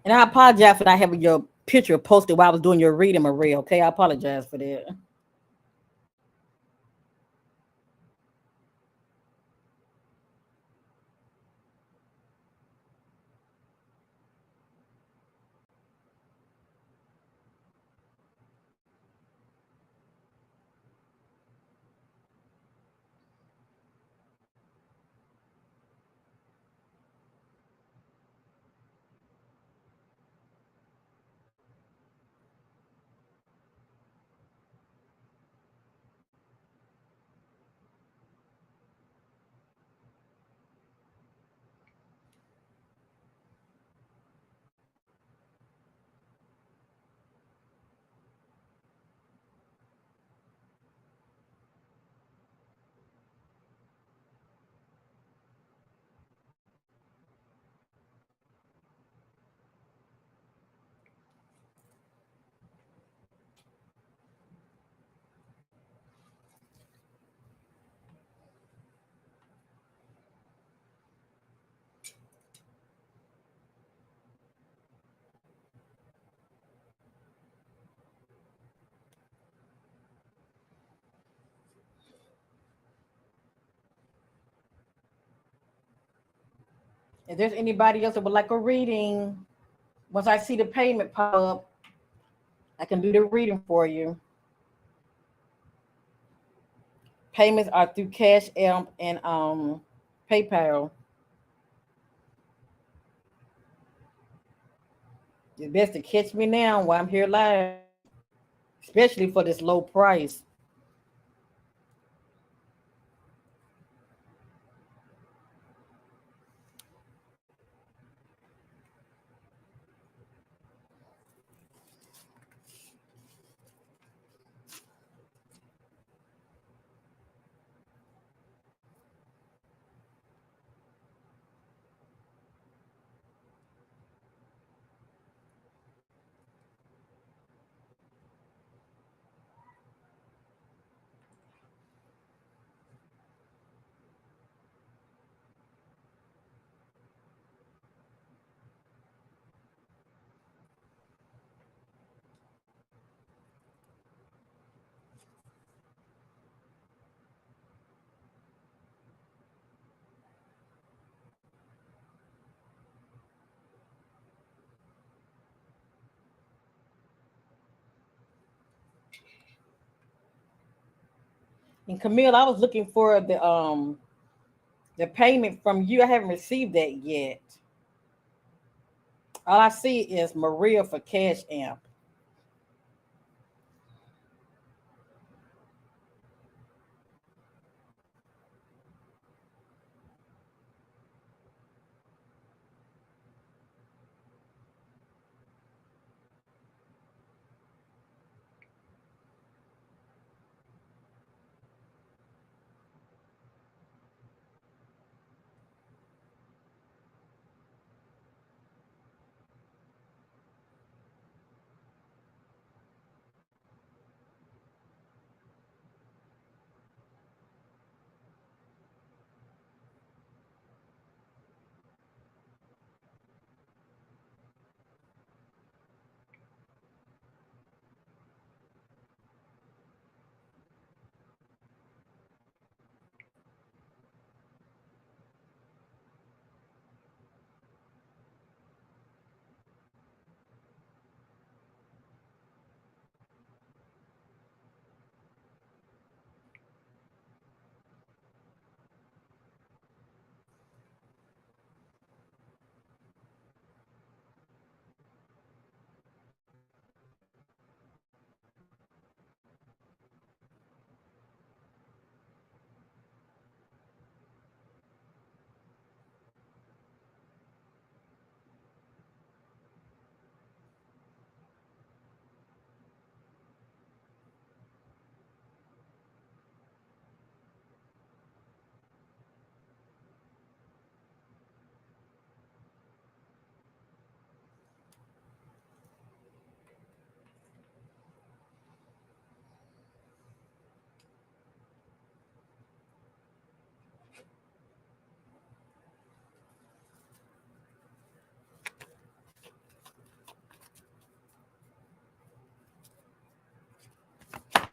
And I apologize for not having your picture posted while I was doing your reading, Maria. Okay, I apologize for that. If there's anybody else that would like a reading, once I see the payment pop up, I can do the reading for you. Payments are through Cash App and PayPal. It's best to catch me now while I'm here live, especially for this low price. And Camille, I was looking for the payment from you. I haven't received that yet. All I see is Maria for Cash App.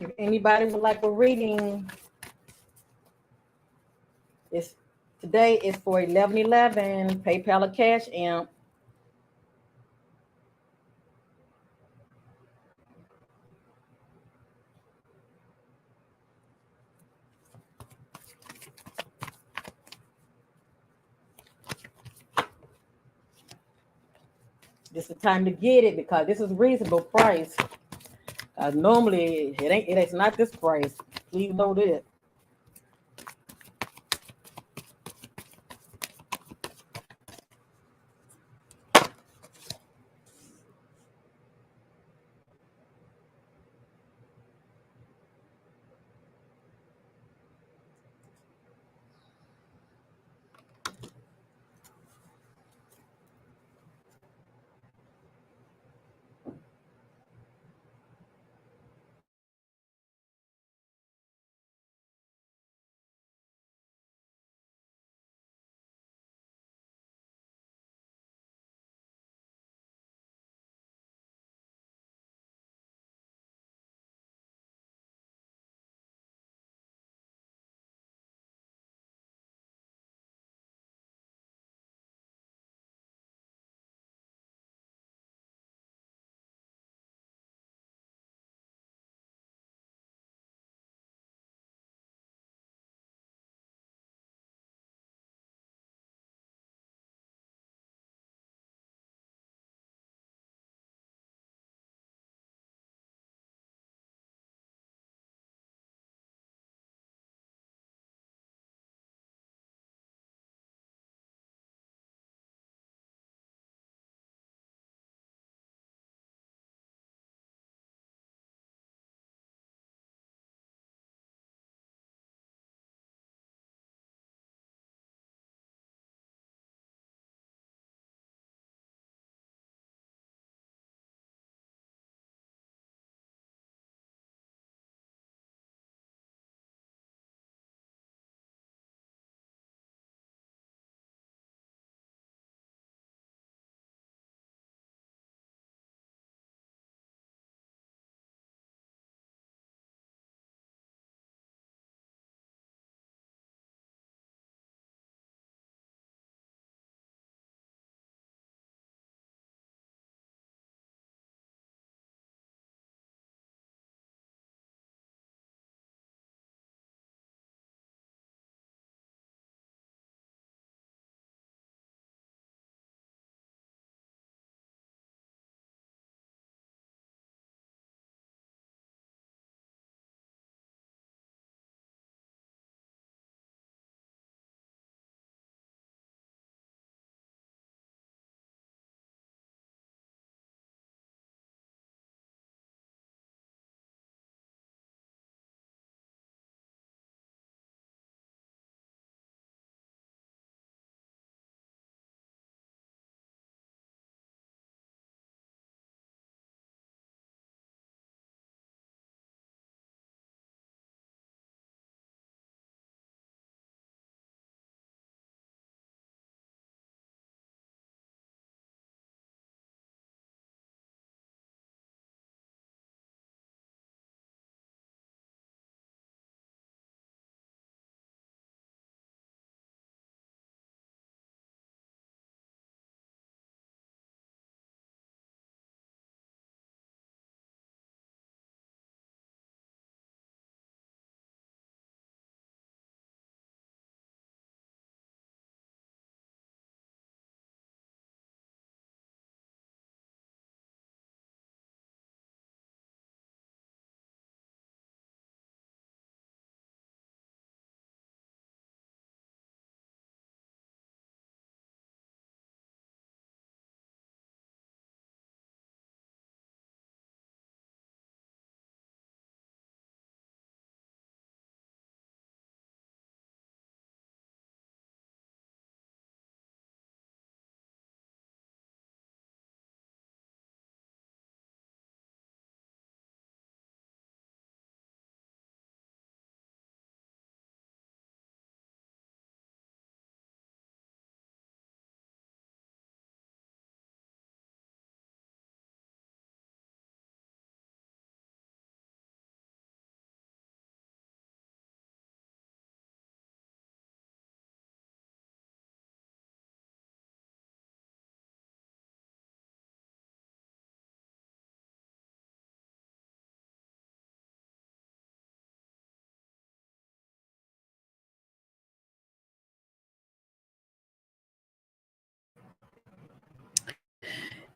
If anybody would like a reading, it's today is for 11/11, PayPal or Cash App. This is the time to get it because this is reasonable price. Normally it's not this price. Please know that.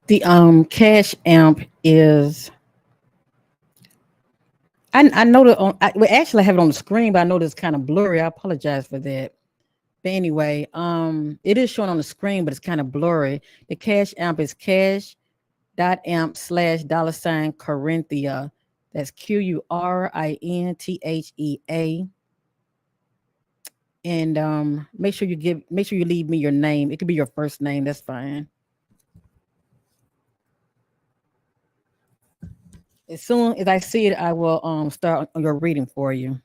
The Cash Amp is I know that we actually have it on the screen, but I know it's kind of blurry. I apologize for that. But anyway, it is showing on the screen, but it's kind of blurry. The Cash Amp is cash.amp/$ Corinthia. That's QURINTHEA. And make sure you leave me your name. It could be your first name. That's fine. As soon as I see it, I will start your reading for you.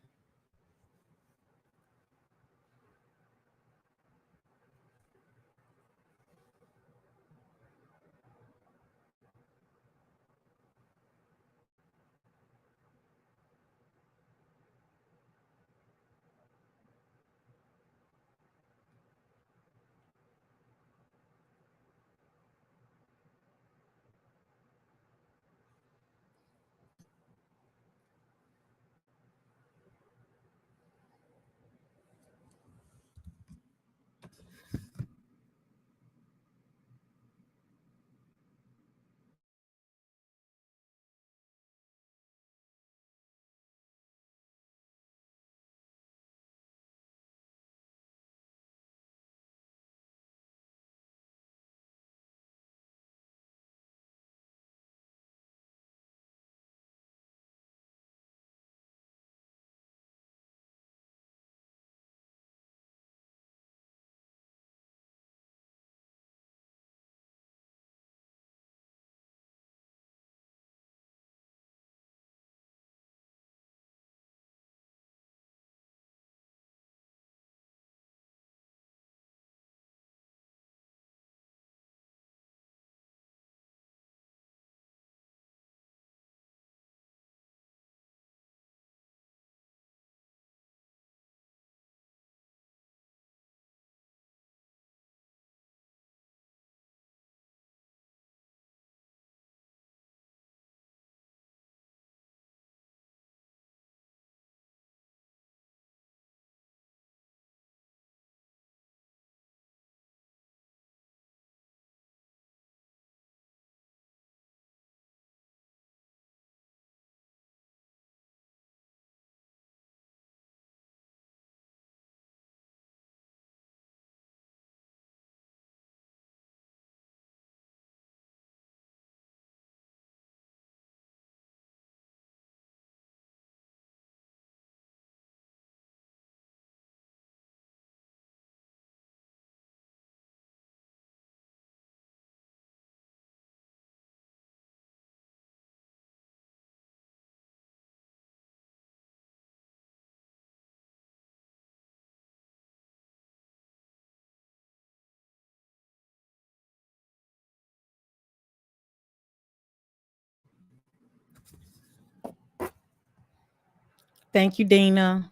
Thank you, Dina,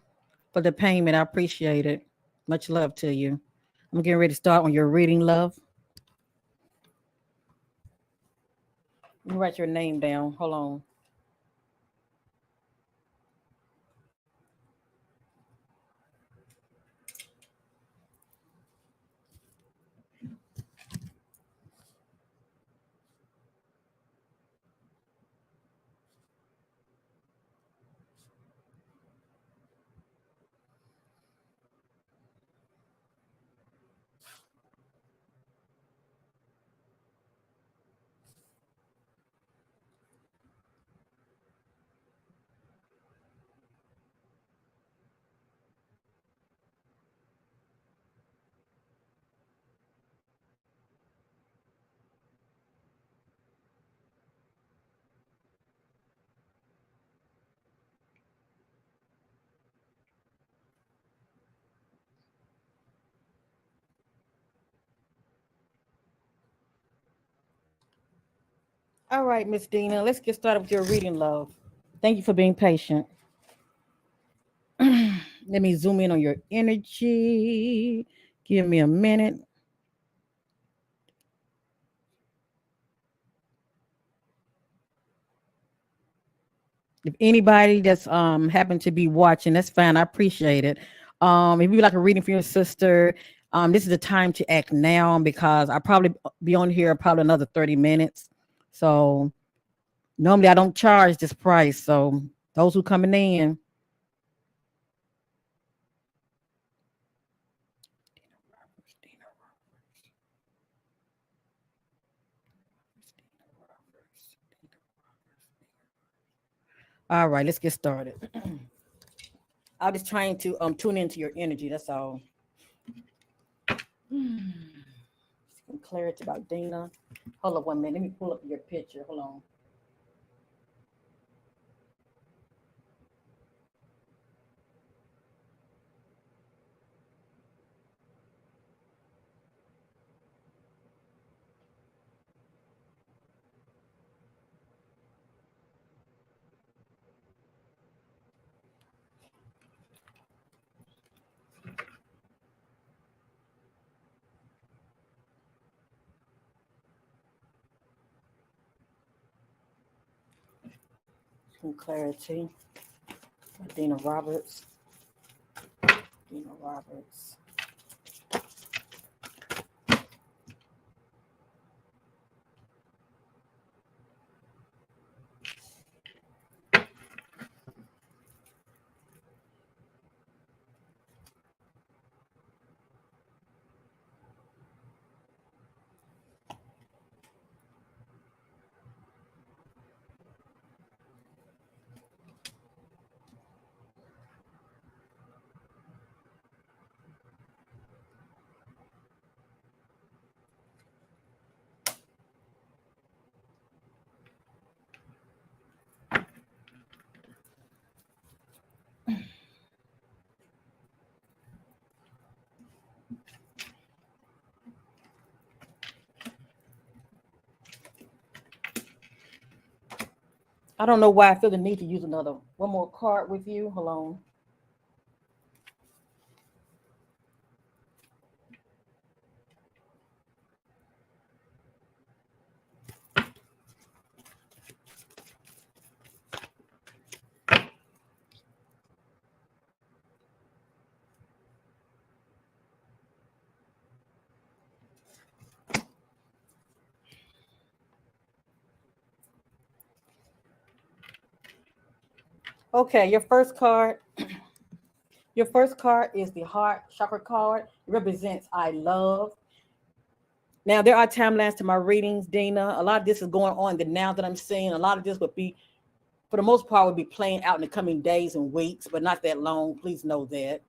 for the payment. I appreciate it. Much love to you. I'm getting ready to start on your reading, love. Let me write your name down. Hold on. All right, Miss Dina, let's get started with your reading, love. Thank you for being patient. Let me zoom in on your energy. Give me a minute. If anybody that's happened to be watching, that's fine. I appreciate it. If you would like a reading for your sister, This is the time to act now because I probably be on here probably another 30 minutes. So normally I don't charge this price. So those who coming in, all right, let's get started. I'm just trying to tune into your energy. That's all. Some clarity about Dina. Hold up 1 minute. Let me pull up your picture. Hold on. Some clarity. Dina Roberts. Dina Roberts. I don't know why I feel the need to use another one more card with you. Hold on. Okay, your first card. Your first card is the heart chakra card. It represents I love. Now there are timelines to my readings, Dina. A lot of this is going on the now that I'm seeing. A lot of this would be, for the most part, would be playing out in the coming days and weeks, but not that long. Please know that.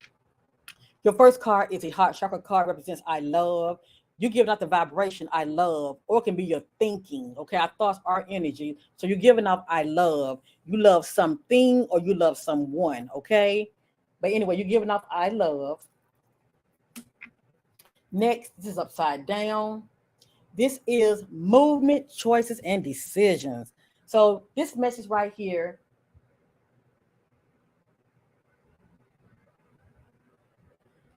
Your first card is a heart chakra card, represents I love. You're giving out the vibration I love, or it can be your thinking. Okay, our thoughts are energy. So you're giving out I love. You love something or you love someone. Okay, but anyway, you're giving off I love. Next, this is upside down. This is movement, choices, and decisions. So this message right here,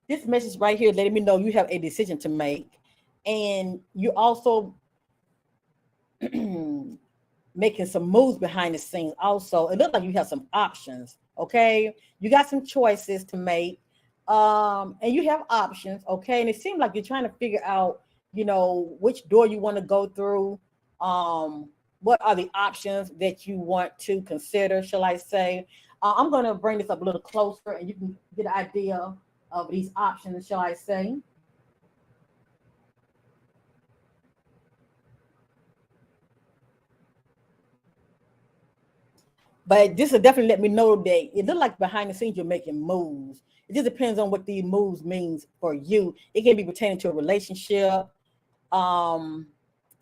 letting me know you have a decision to make, and you also making some moves behind the scenes. Also, it looks like you have some options. Okay, you got some choices to make, and you have options. Okay, and it seems like you're trying to figure out, which door you want to go through. What are the options that you want to consider? Shall I say? I'm going to bring this up a little closer, and you can get an idea of these options. Shall I say? But this will definitely let me know that it looks like behind the scenes you're making moves. It just depends on what these moves means for you. It can be pertaining to a relationship. Um,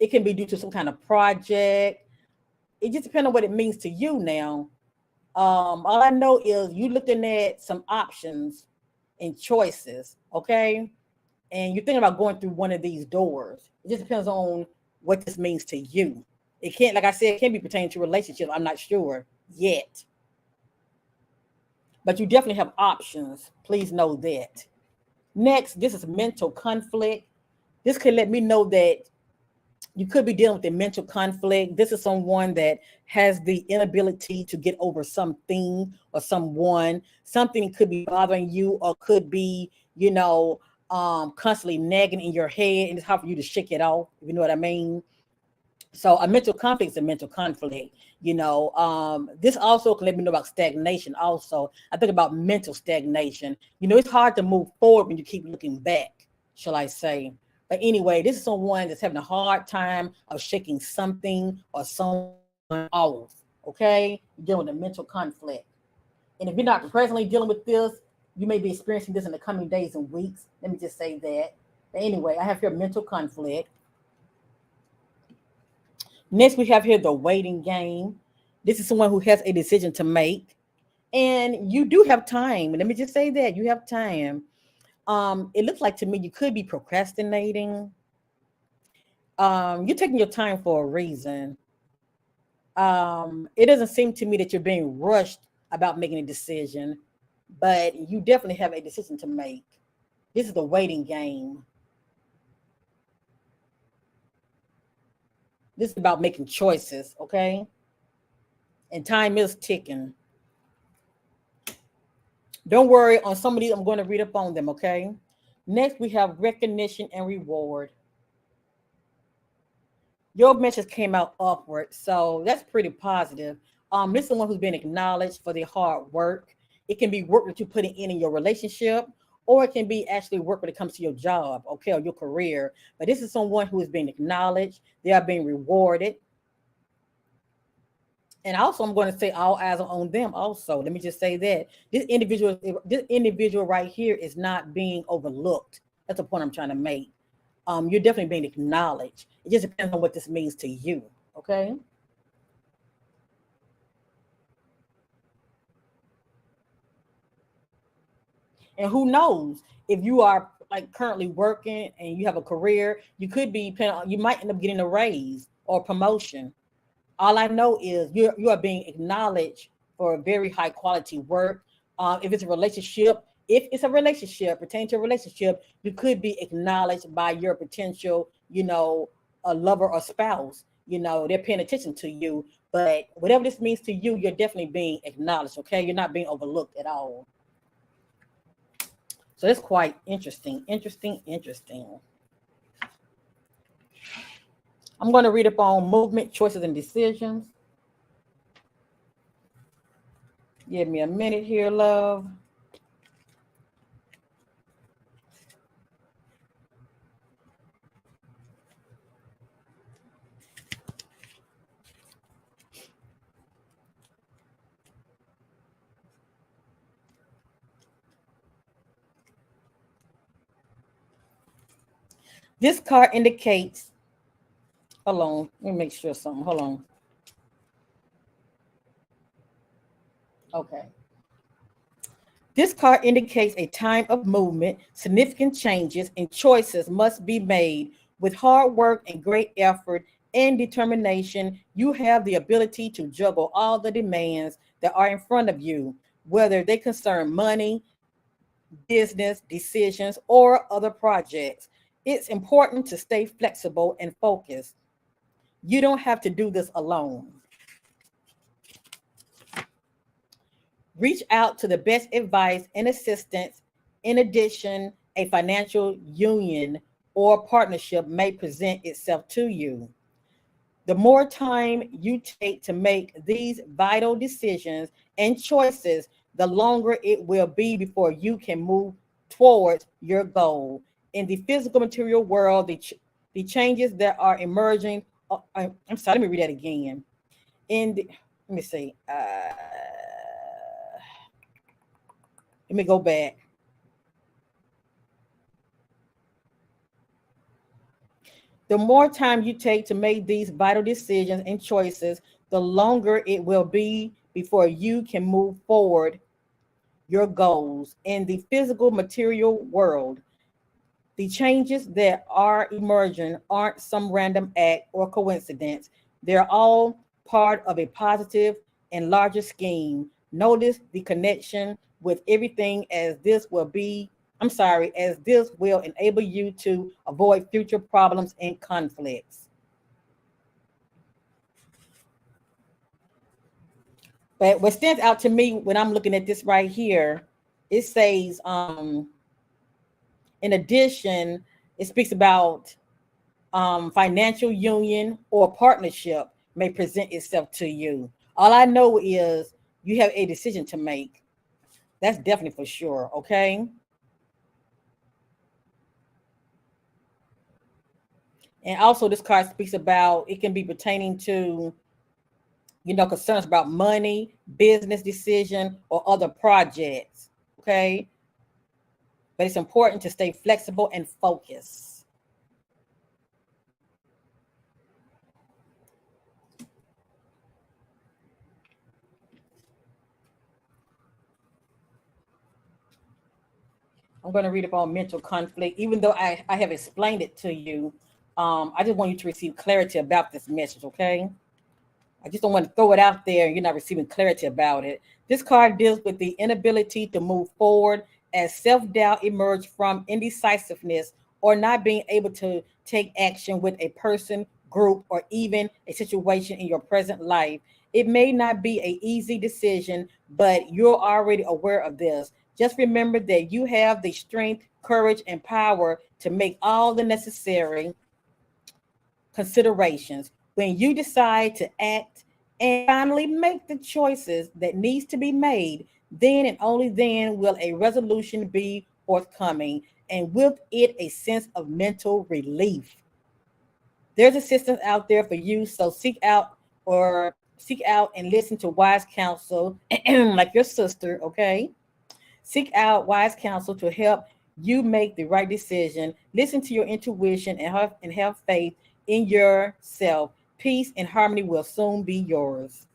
it can be due to some kind of project. It just depends on what it means to you now. All I know is you looking at some options and choices, okay? And you're thinking about going through one of these doors. It just depends on what this means to you. It can't, like I said, it can't be pertaining to relationships. I'm not sure yet. But you definitely have options. Please know that. Next, this is mental conflict. This could let me know that you could be dealing with a mental conflict. This is someone that has the inability to get over something or someone. Something could be bothering you, or could be, constantly nagging in your head, and it's hard for you to shake it off, if you know what I mean. So a mental conflict is a mental conflict. This also can let me know about stagnation. Also, I think about mental stagnation. It's hard to move forward when you keep looking back, shall I say. But anyway, this is someone that's having a hard time of shaking something or someone off. Okay, you're dealing with a mental conflict. And if you're not presently dealing with this, you may be experiencing this in the coming days and weeks. Let me just say that. But anyway, I have here mental conflict. Next, we have here the waiting game. This is someone who has a decision to make. And you do have time. Let me just say that you have time. It looks like to me you could be procrastinating. You're taking your time for a reason. It doesn't seem to me that you're being rushed about making a decision, but you definitely have a decision to make. This is the waiting game. This is about making choices, okay? And time is ticking. Don't worry, on some of these, I'm going to read up on them, okay? Next, we have recognition and reward. Your message came out upward, so that's pretty positive. This is someone who's been acknowledged for their hard work. It can be work that you're putting in your relationship, or it can be actually work when it comes to your job, okay, or your career. But this is someone who is being acknowledged. They are being rewarded. And also, I'm going to say all eyes are on them. Also, let me just say that this individual right here is not being overlooked. That's the point I'm trying to make. You're definitely being acknowledged. It just depends on what this means to you. Okay. And who knows, if you are like currently working and you have a career, you could be you might end up getting a raise or promotion. All I know is you are being acknowledged for a very high quality work. If it's a relationship pertaining to a relationship, you could be acknowledged by your potential, a lover or spouse. They're paying attention to you. But whatever this means to you, you're definitely being acknowledged. Okay, you're not being overlooked at all. So it's quite interesting. I'm going to read up on movement, choices, and decisions. Give me a minute here, love. This card indicates, hold on, let me make sure something, hold on. Okay. This card indicates a time of movement. Significant changes and choices must be made. With hard work and great effort and determination, you have the ability to juggle all the demands that are in front of you, whether they concern money, business, decisions, or other projects. It's important to stay flexible and focused. You don't have to do this alone. Reach out to the best advice and assistance. In addition, a financial union or partnership may present itself to you. The more time you take to make these vital decisions and choices, the longer it will be before you can move towards your goal. In the physical material world, the changes that are emerging, I'm sorry, let me read that again. Let me see. Let me go back. The more time you take to make these vital decisions and choices, the longer it will be before you can move forward your goals. In the physical material world, the changes that are emerging aren't some random act or coincidence. They're all part of a positive and larger scheme. Notice the connection with everything, as this will enable you to avoid future problems and conflicts. But what stands out to me when I'm looking at this right here, it says In addition, it speaks about financial union or partnership may present itself to you. All I know is you have a decision to make. That's definitely for sure. Okay. And also, this card speaks about it can be pertaining to, concerns about money, business decision, or other projects. Okay. But it's important to stay flexible and focused. I'm going to read about mental conflict, even though I have explained it to you. I just want you to receive clarity about this message, okay? I just don't want to throw it out there and you're not receiving clarity about it. This card deals with the inability to move forward as self-doubt emerges from indecisiveness or not being able to take action with a person, group, or even a situation in your present life. It may not be an easy decision, but you're already aware of this. Just remember that you have the strength, courage, and power to make all the necessary considerations. When you decide to act and finally make the choices that needs to be made, then and only then will a resolution be forthcoming, and with it a sense of mental relief. There's assistance out there for you, so seek out and listen to wise counsel like your sister, okay? Seek out wise counsel to help you make the right decision. Listen to your intuition and have faith in yourself. Peace and harmony will soon be yours.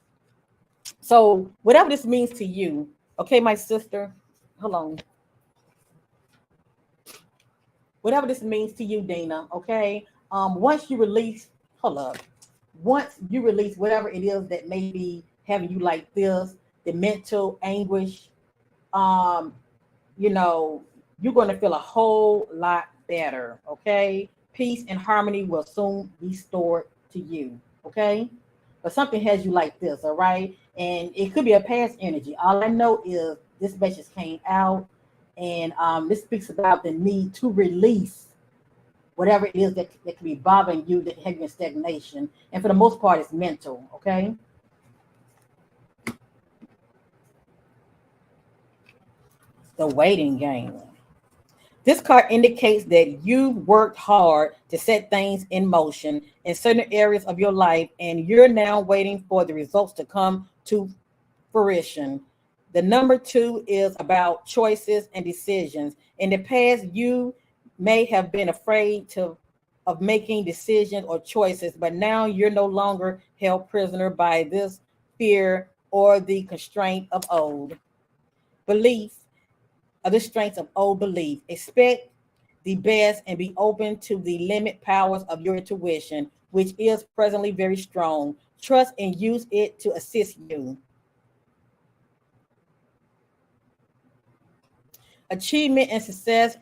So, whatever this means to you, okay, my sister, hold on. Whatever this means to you, Dina, okay? Once you release, hold up. Once you release whatever it is that may be having you like this, the mental anguish, um, you know, you're going to feel a whole lot better. Okay. Peace and harmony will soon be stored to you. Okay. But something has you like this. All right. And it could be a past energy. All I know is this message came out, and this speaks about the need to release whatever it is that can be bothering you, that have you in stagnation. And for the most part, it's mental. Okay. The waiting game. This card indicates that you worked hard to set things in motion in certain areas of your life, and you're now waiting for the results to come to fruition. The number two is about choices and decisions. In the past, you may have been afraid of making decisions or choices, but now you're no longer held prisoner by this fear or the constraint of old belief, of the strengths of old belief. Expect the best and be open to the limit powers of your intuition, which is presently very strong. Trust and use it to assist you. Achievement and success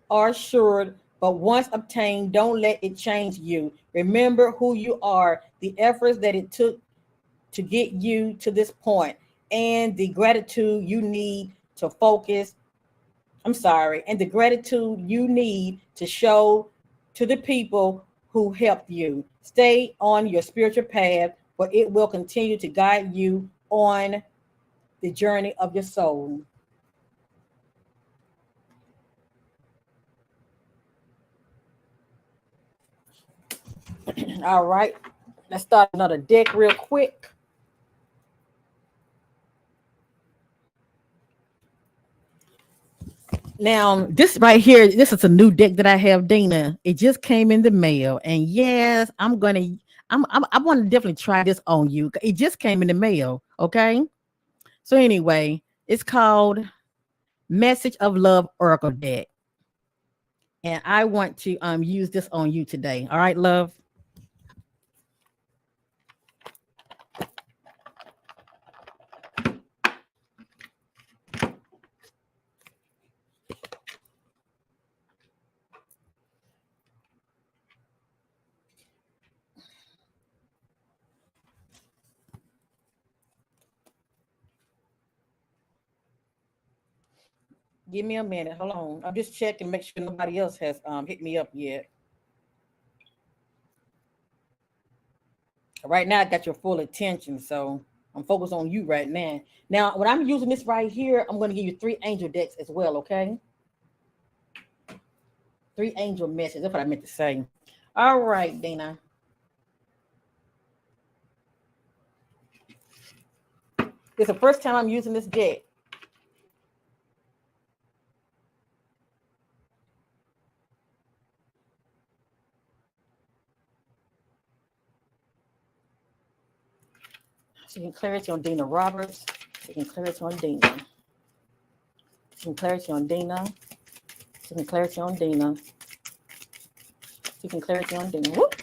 are assured, but once obtained, don't let it change you. Remember who you are, the efforts that it took to get you to this point, and the gratitude you need to focus and the gratitude you need to show to the people who helped you. Stay on your spiritual path, for it will continue to guide you on the journey of your soul. All right, let's start another deck real quick. Now, this right here, this is a new deck that I have, Dina. It just came in the mail, and yes, I want to definitely try this on you. It just came in the mail, okay? So anyway, it's called Message of Love Oracle deck, and I want to use this on you today. All right, love. Give me a minute. Hold on. I'm just checking, make sure nobody else has hit me up yet. Right now, I got your full attention, so I'm focused on you right now. Now, when I'm using this right here, I'm going to give you 3 angel decks as well, okay? 3 angel messages. That's what I meant to say. All right, Dana. It's the first time I'm using this deck. Seeking clarity on Dina Roberts. Seeking clarity on Dina. Seeking clarity on Dina. Seeking clarity on Dina. Seeking clarity on Dina. Whoop.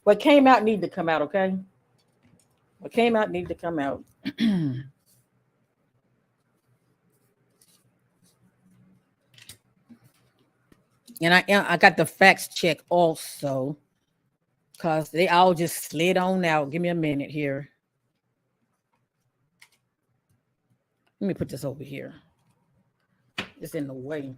What came out needed to come out, okay? What came out needed to come out. And I got the facts check also, because they all just slid on out. Give me a minute here. Let me put this over here. It's in the way.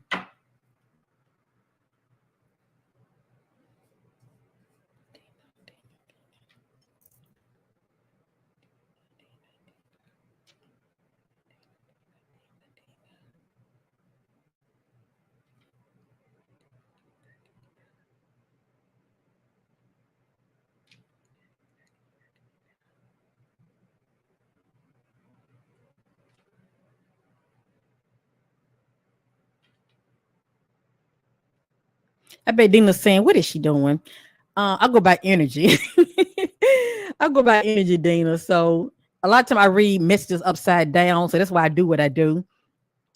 I bet Dina's saying, what is she doing? I go by energy. I go by energy, Dina. So a lot of time I read messages upside down. So that's why I do what I do.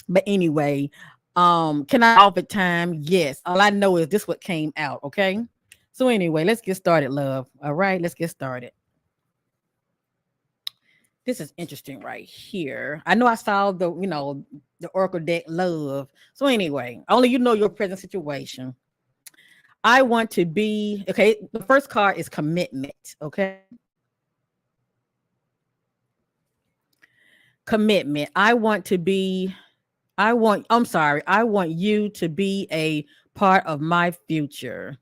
But anyway, can I offer time? Yes. All I know is this what came out. Okay. So anyway, let's get started, love. All right, let's get started. This is interesting right here. I know I saw the Oracle deck love. So anyway, only you know your present situation. I want to be okay. The first card is commitment. Okay. Commitment. I'm sorry. I want you to be a part of my future.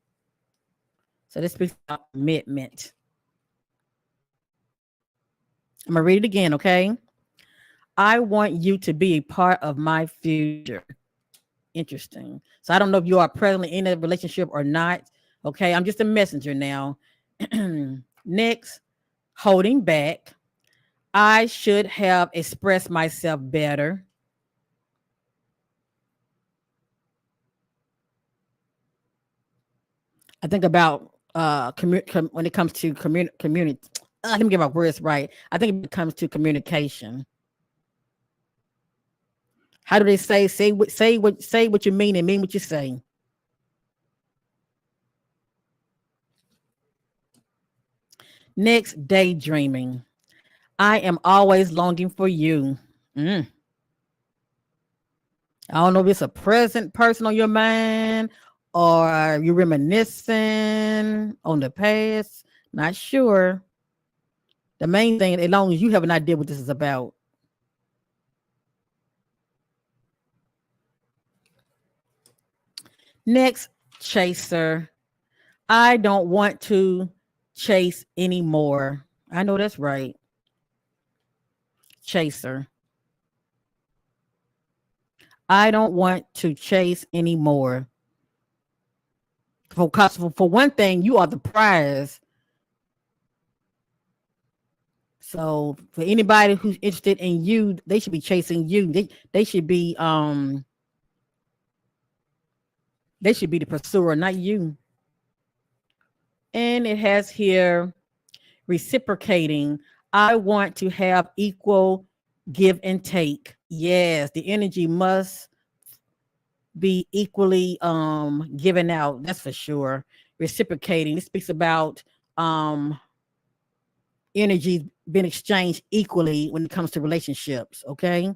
So this speaks about commitment. I'm going to read it again. Okay. I want you to be a part of my future. Interesting. So I don't know if you are presently in a relationship or not. Okay. I'm just a messenger now. Next, holding back. I should have expressed myself better. I think about when it comes to community. Let me get my words right. I think when it comes to communication. How do they say say what you mean and mean what you say? Next, daydreaming. I am always longing for you. Mm. I don't know if it's a present person on your mind or you're reminiscing on the past. Not sure. The main thing, as long as you have an idea what this is about. Next, chaser. I don't want to chase anymore. I know that's right. Chaser. I don't want to chase anymore. For one thing, you are the prize. So for anybody who's interested in you, they should be chasing you. They should be the pursuer, not you. And it has here reciprocating. I want to have equal give and take. Yes, the energy must be equally given out. That's for sure. Reciprocating. It speaks about energy being exchanged equally when it comes to relationships. Okay.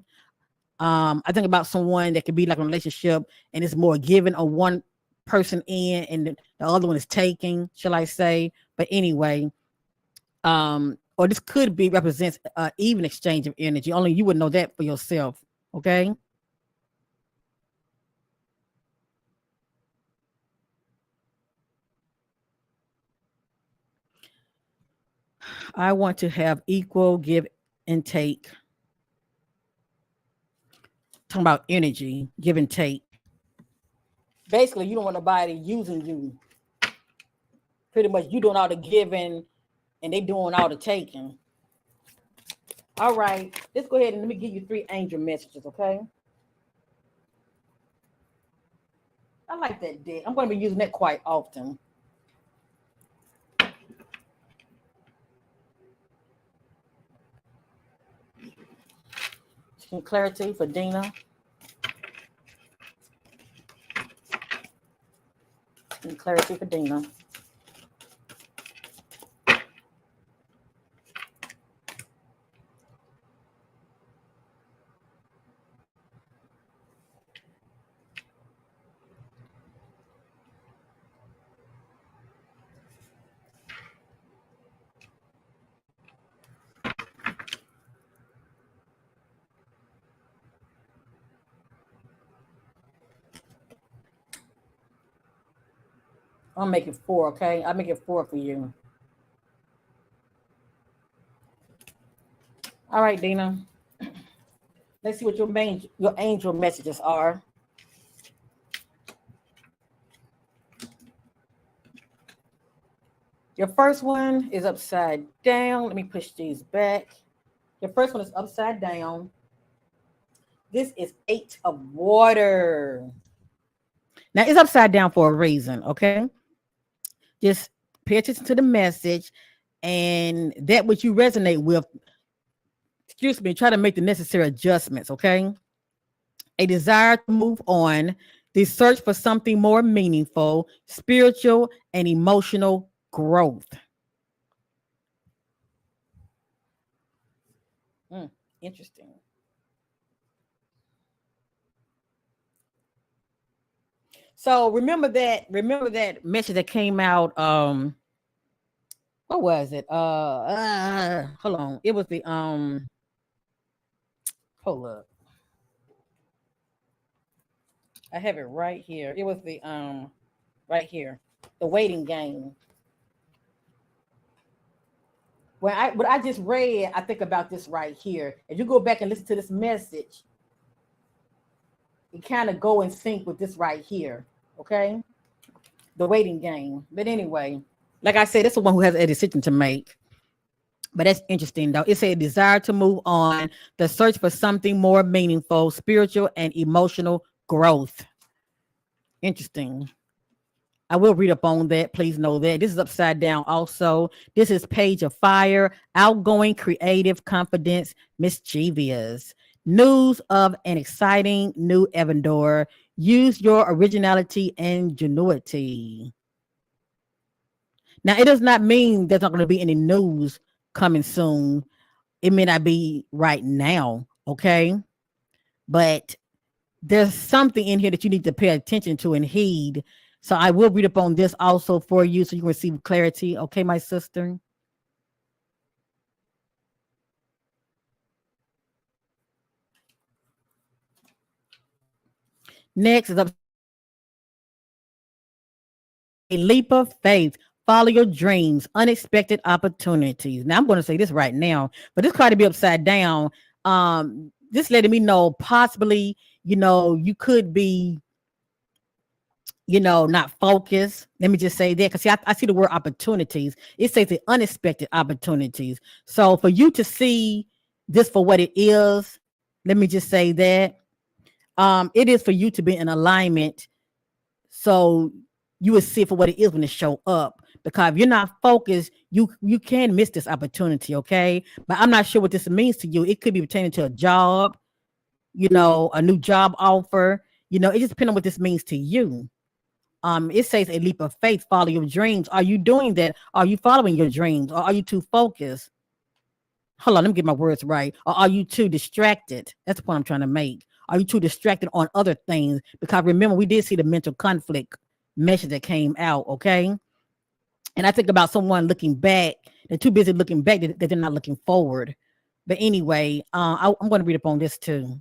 I think about someone that could be like a relationship and it's more given on one person in and the other one is taking, shall I say. But anyway, or this could be represents even exchange of energy. Only you would know that for yourself. Okay. I want to have equal give and take. Talking about energy, give and take. Basically, you don't want nobody using you. Pretty much, you doing all the giving, and they doing all the taking. All right, let's go ahead and let me give you 3 angel messages, okay? I like that deck. I'm going to be using that quite often. Some clarity for Dina. Some clarity for Dina. I'll make it 4, okay? I'll make it 4 for you. All right, Dina. Let's see what your angel messages are. Your first one is upside down. Let me push these back. Your first one is upside down. This is 8 of water. Now, it's upside down for a reason, okay? Just pay attention to the message, and that which you resonate with, excuse me, try to make the necessary adjustments, okay? A desire to move on, the search for something more meaningful, spiritual, and emotional growth. Interesting. So remember that message that came out. What was it? Hold on. It was the hold up. I have it right here. It was the right here. The waiting game. What I just read, I think about this right here. If you go back and listen to this message, it kind of go in sync with this right here. Okay, the waiting game. But anyway, like I said, that's the one who has a decision to make. But that's interesting, though. It's a desire to move on, the search for something more meaningful, spiritual, and emotional growth. Interesting. I will read up on that. Please know that. This is upside down also. This is Page of Fire, outgoing, creative, confidence, mischievous. News of an exciting new Evandor. Use your originality and ingenuity. Now, it does not mean there's not going to be any news coming soon. It may not be right now, okay? But there's something in here that you need to pay attention to and heed. So I will read up on this also for you so you can receive clarity. Okay, my sister? Next is a leap of faith. Follow your dreams, unexpected opportunities. Now I'm going to say this right now, but this card to be upside down. This letting me know possibly, you could be, not focused. Let me just say that because I see the word opportunities. It says the unexpected opportunities. So for you to see this for what it is, let me just say that it is for you to be in alignment. So you will see it for what it is when it show up. Because if you're not focused, you can miss this opportunity, okay? But I'm not sure what this means to you. It could be pertaining to a job, a new job offer. It just depends on what this means to you. It says a leap of faith, follow your dreams. Are you doing that? Are you following your dreams? Or are you too focused? Hold on, let me get my words right. Or are you too distracted? That's the point I'm trying to make. Are you too distracted on other things? Because remember, we did see the mental conflict message that came out, okay? And I think about someone looking back. They're too busy looking back that they're not looking forward. But anyway, I'm going to read up on this too.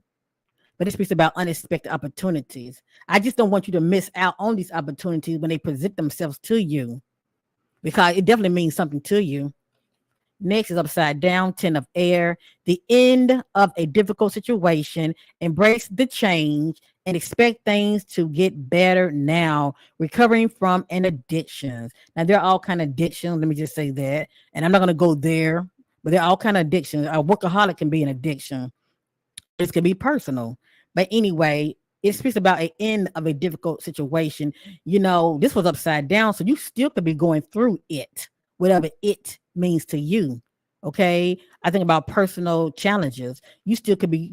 But it speaks about unexpected opportunities. I just don't want you to miss out on these opportunities when they present themselves to you, because it definitely means something to you. Next is upside down, 10 of air, the end of a difficult situation. Embrace the change and expect things to get better now. Recovering from an addiction. Now, there are all kind of addictions. Let me just say that. And I'm not going to go there, but there are all kind of addictions. A workaholic can be an addiction. This could be personal. But anyway, it speaks about an end of a difficult situation. This was upside down, so you still could be going through it, whatever it means to you. Okay. I think about personal challenges. You still could be,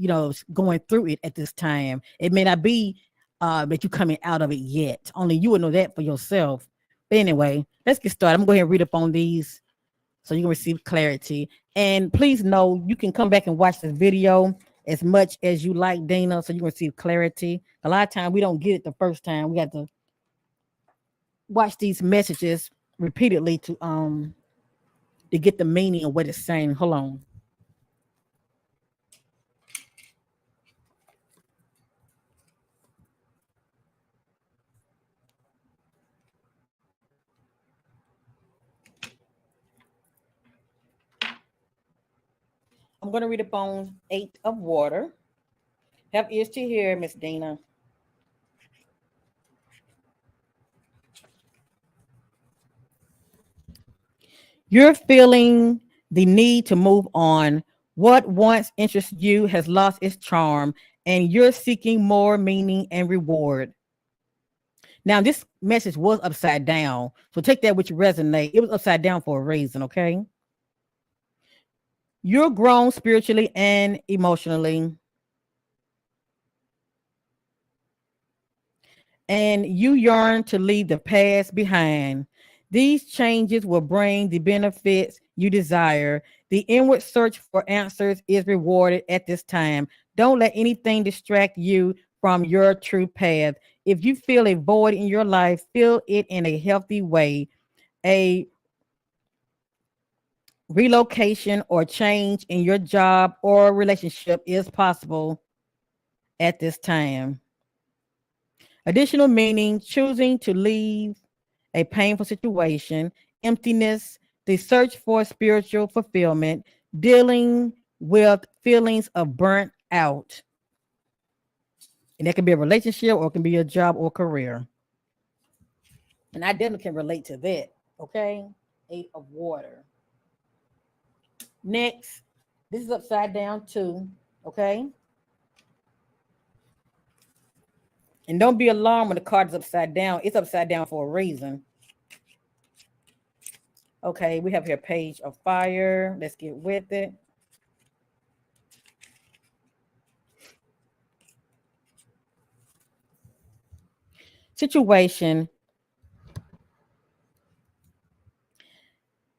going through it at this time. It may not be that you coming out of it yet. Only you would know that for yourself. But anyway, let's get started. I'm going to go ahead and read up on these so you can receive clarity. And please know you can come back and watch this video as much as you like, Dana, so you can receive clarity. A lot of times we don't get it the first time. We have to watch these messages repeatedly to get the meaning of what it's saying. Hold on. I'm going to read up on 8 of water. Have ears to hear, Miss Dana. You're feeling the need to move on. What once interested you has lost its charm, and you're seeking more meaning and reward. Now, this message was upside down, so take that which resonate. It was upside down for a reason, okay? You're grown spiritually and emotionally, and you yearn to leave the past behind. These changes will bring the benefits you desire. The inward search for answers is rewarded at this time. Don't let anything distract you from your true path. If you feel a void in your life, fill it in a healthy way. A relocation or change in your job or relationship is possible at this time. Additional meaning, choosing to leave a painful situation, emptiness, the search for spiritual fulfillment, dealing with feelings of burnt out. And that can be a relationship or it can be a job or career. And I definitely can relate to that. Okay. 8 of water. Next, this is upside down too. Okay. And don't be alarmed when the card is upside down. It's upside down for a reason. Okay, we have here Page of Fire. Let's get with it. Situation.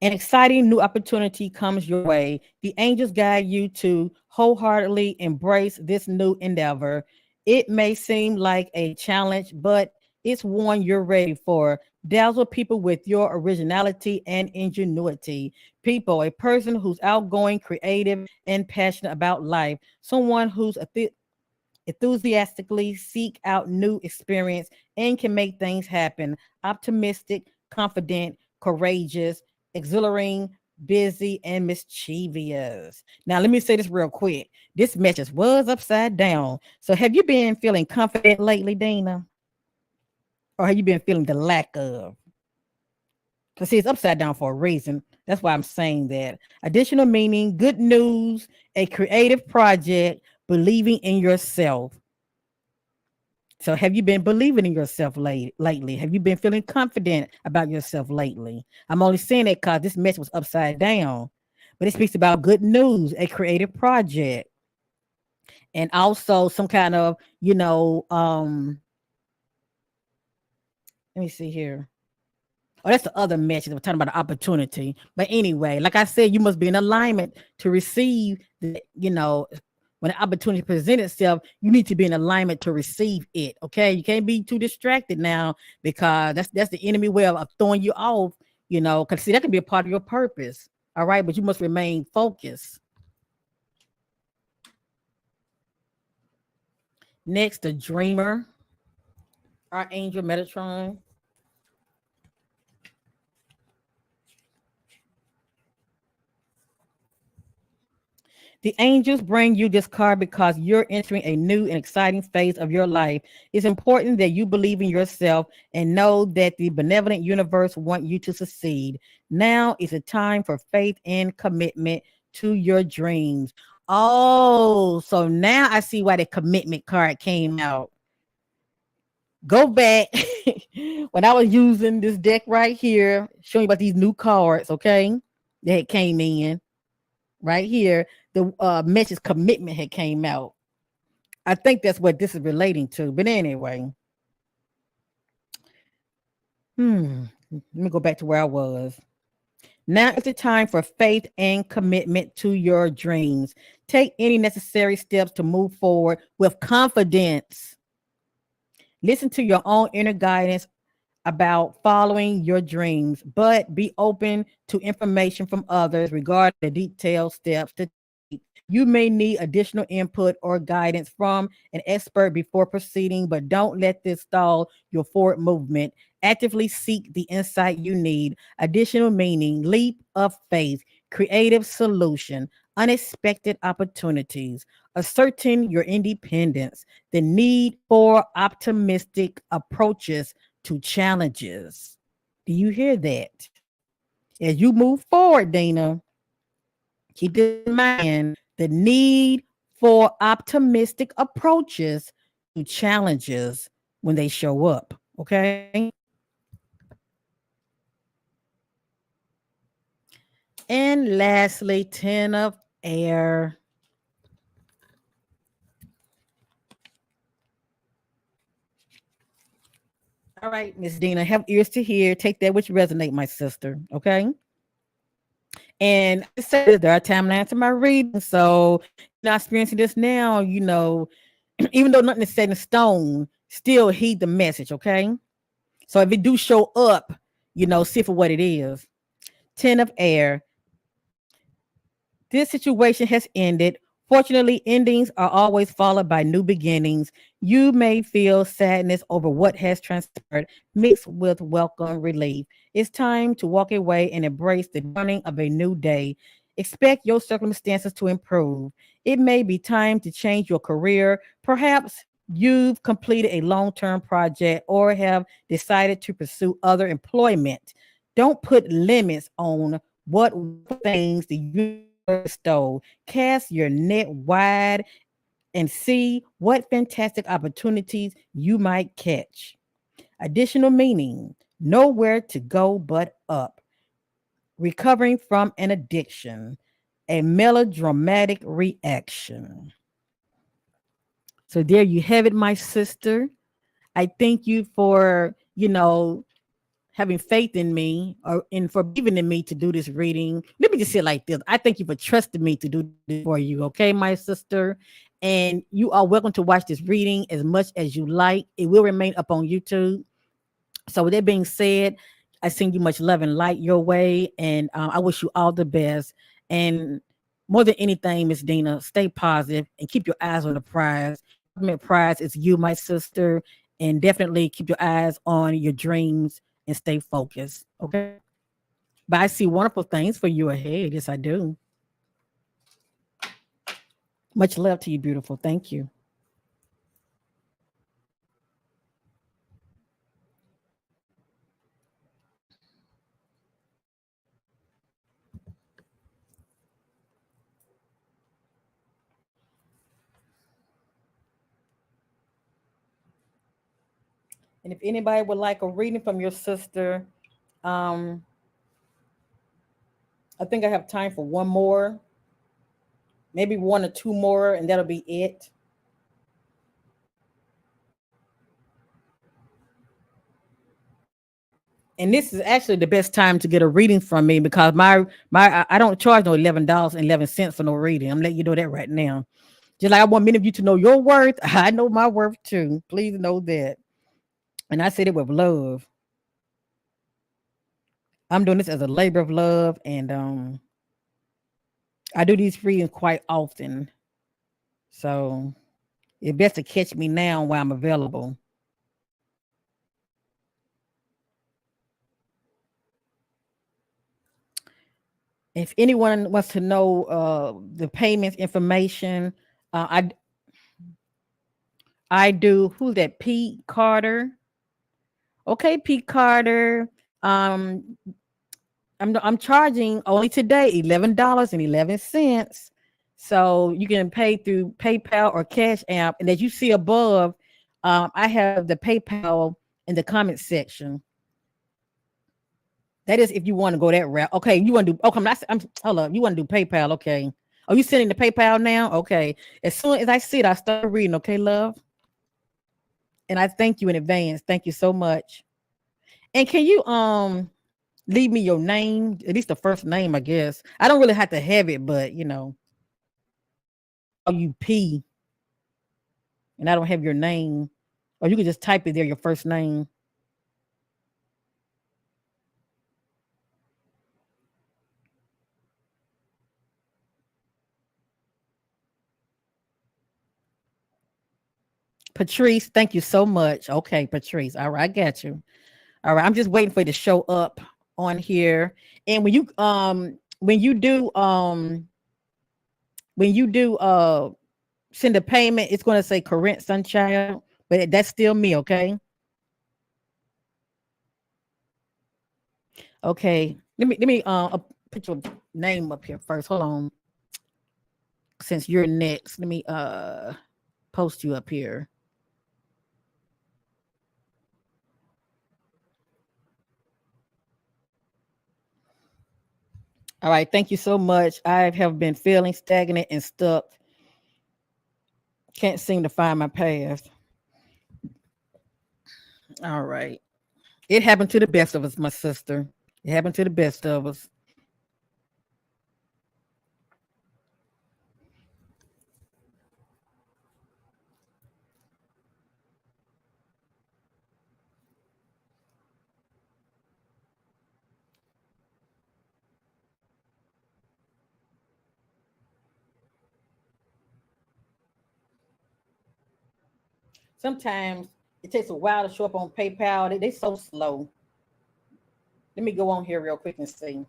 An exciting new opportunity comes your way. The angels guide you to wholeheartedly embrace this new endeavor. It may seem like a challenge, but it's one you're ready for. Dazzle people with your originality and ingenuity. People, a person who's outgoing, creative, and passionate about life. Someone who's enthusiastically seek out new experience and can make things happen. Optimistic, confident, courageous, exhilarating, busy, and mischievous. Now, let me say this real quick. This message was upside down. So, have you been feeling confident lately, Dana? Or have you been feeling the lack of? Because see, it's upside down for a reason. That's why I'm saying that. Additional meaning, good news, a creative project, believing in yourself. So have you been believing in yourself lately? Have you been feeling confident about yourself lately? I'm only saying that because this message was upside down, but it speaks about good news, a creative project, and also some kind of, let me see here. Oh, that's the other message. We're talking about the opportunity. But anyway, like I said, you must be in alignment to receive the, when the opportunity presents itself, you need to be in alignment to receive it. Okay. You can't be too distracted now because that's the enemy way of throwing you off, because see, that can be a part of your purpose. All right. But you must remain focused. Next, the dreamer, Archangel Metatron. The angels bring you this card because you're entering a new and exciting phase of your life. It's important that you believe in yourself and know that the benevolent universe wants you to succeed. Now is a time for faith and commitment to your dreams. Oh, so now I see why the commitment card came out. Go back when I was using this deck right here, showing you about these new cards, okay? That came in right here. The message commitment had came out. I think that's what this is relating to. But anyway, let me go back to where I was. Now is the time for faith and commitment to your dreams. Take any necessary steps to move forward with confidence. Listen to your own inner guidance about following your dreams, but be open to information from others regarding the detailed steps to take. You may need additional input or guidance from an expert before proceeding, but don't let this stall your forward movement. Actively seek the insight you need, additional meaning, leap of faith, creative solution, unexpected opportunities, asserting your independence, the need for optimistic approaches to challenges. Do you hear that? As you move forward, Dana, keep in mind the need for optimistic approaches to challenges when they show up. Okay. And lastly, 10 of air. All right, Miss Dina, have ears to hear. Take that which resonate, my sister. Okay. And I said there are time to answer my reading. So you're not experiencing this now, even though nothing is set in stone, still heed the message, okay? So if it do show up, see for what it is. 10 of air. This situation has ended. Fortunately, endings are always followed by new beginnings. You may feel sadness over what has transpired, mixed with welcome relief. It's time to walk away and embrace the dawning of a new day. Expect your circumstances to improve. It may be time to change your career. Perhaps you've completed a long term project or have decided to pursue other employment. Don't put limits on what things the universe bestow. Cast your net wide and see what fantastic opportunities you might catch. Additional meaning: nowhere to go but up. Recovering from an addiction, a melodramatic reaction. So there you have it, my sister. I thank you for, having faith in me or and for believing in me to do this reading. Let me just say it like this. I thank you for trusting me to do this for you. Okay, my sister. And you are welcome to watch this reading as much as you like. It will remain up on YouTube. So with that being said, I send you much love and light your way. And I wish you all the best. And more than anything, Miss Dina, stay positive and keep your eyes on the prize. Ultimate prize is you, my sister. And definitely keep your eyes on your dreams and stay focused. Okay. But I see wonderful things for you ahead. Yes, I do. Much love to you, beautiful. Thank you. And if anybody would like a reading from your sister, um, I think I have time for one more, maybe one or two more, and that'll be it. And this is actually the best time to get a reading from me because I don't charge no $11.11 for no reading. I'm letting you know that right now. Just like I want many of you to know your worth, I know my worth too. Please know that. And I said it with love. I'm doing this as a labor of love, and I do these readings quite often. So it's best to catch me now while I'm available. If anyone wants to know the payments information, I do. Who's that? Pete Carter. Okay, Pete Carter. Um, I'm charging only today $11.11. So you can pay through PayPal or Cash App. And as you see above, I have the PayPal in the comment section. That is if you want to go that route. Okay, you want to do okay, I'm hold up. You want to do PayPal, okay. Are you sending the PayPal now? Okay. As soon as I see it, I start reading, okay, love? And I thank you in advance. Thank you so much. And can you leave me your name, at least the first name, I guess. I don't really have to have it, but you P and I don't have your name. Or you can just type it there, your first name. Patrice, thank you so much. Okay, Patrice. All right, I got you. All right, I'm just waiting for it to show up on here. And when you do send a payment, it's going to say Corinth Sunchild, but that's still me, okay? Okay. Let me put your name up here first. Hold on. Since you're next, let me post you up here. All right, thank you so much. I have been feeling stagnant and stuck. Can't seem to find my path. All right. It happened to the best of us, my sister. It happened to the best of us. Sometimes it takes a while to show up on PayPal. They so slow. Let me go on here real quick and see.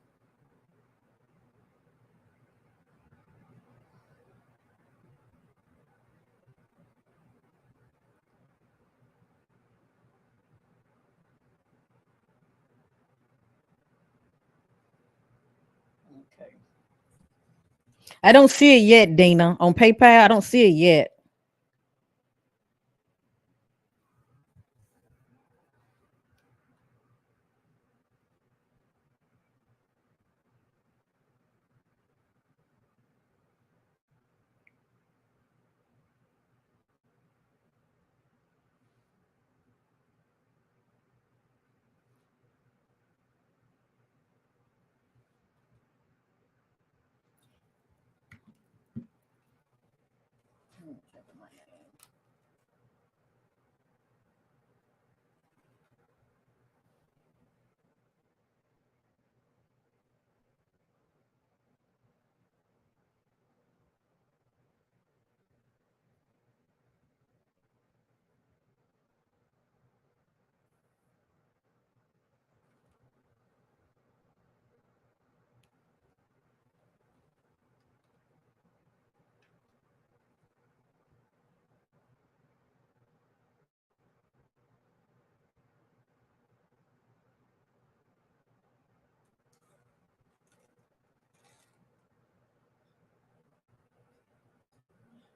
Okay. I don't see it yet, Dina. On PayPal, I don't see it yet.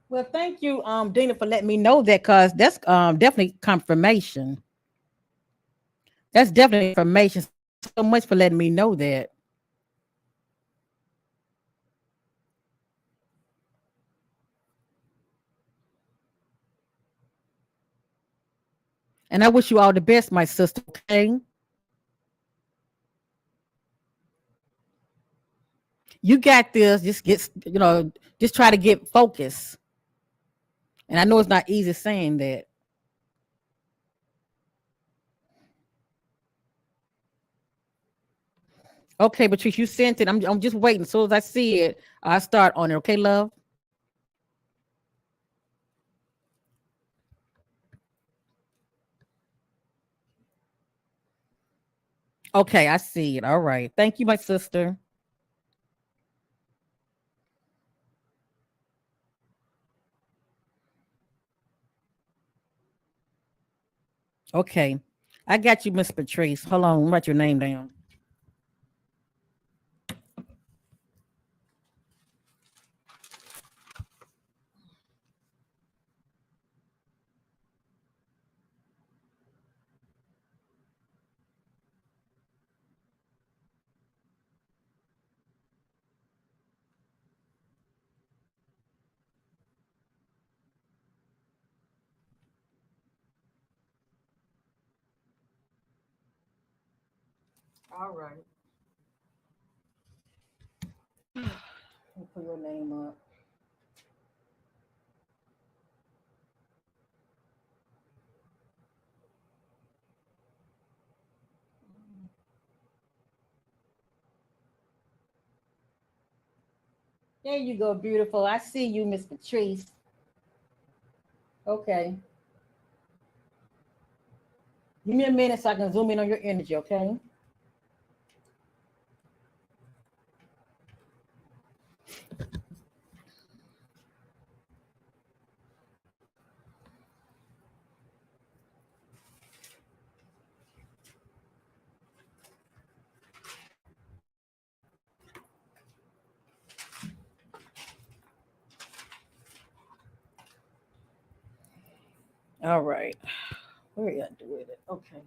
Well, thank you, Dina, for letting me know that because that's definitely confirmation. That's definitely information. So much for letting me know that. And I wish you all the best, my sister. Okay. You got this. Just get, just try to get focused. And I know it's not easy saying that. Okay, Patrice, you sent it. I'm just waiting. As soon as I see it, I'll start on it. Okay, love? Okay, I see it. All right. Thank you, my sister. Okay. I got you, Miss Patrice. Hold on, write your name down. All right. Let me put your name up. There you go, beautiful. I see you, Miss Patrice. Okay. Give me a minute so I can zoom in on your energy, okay? All right. Where you at with it? Okay.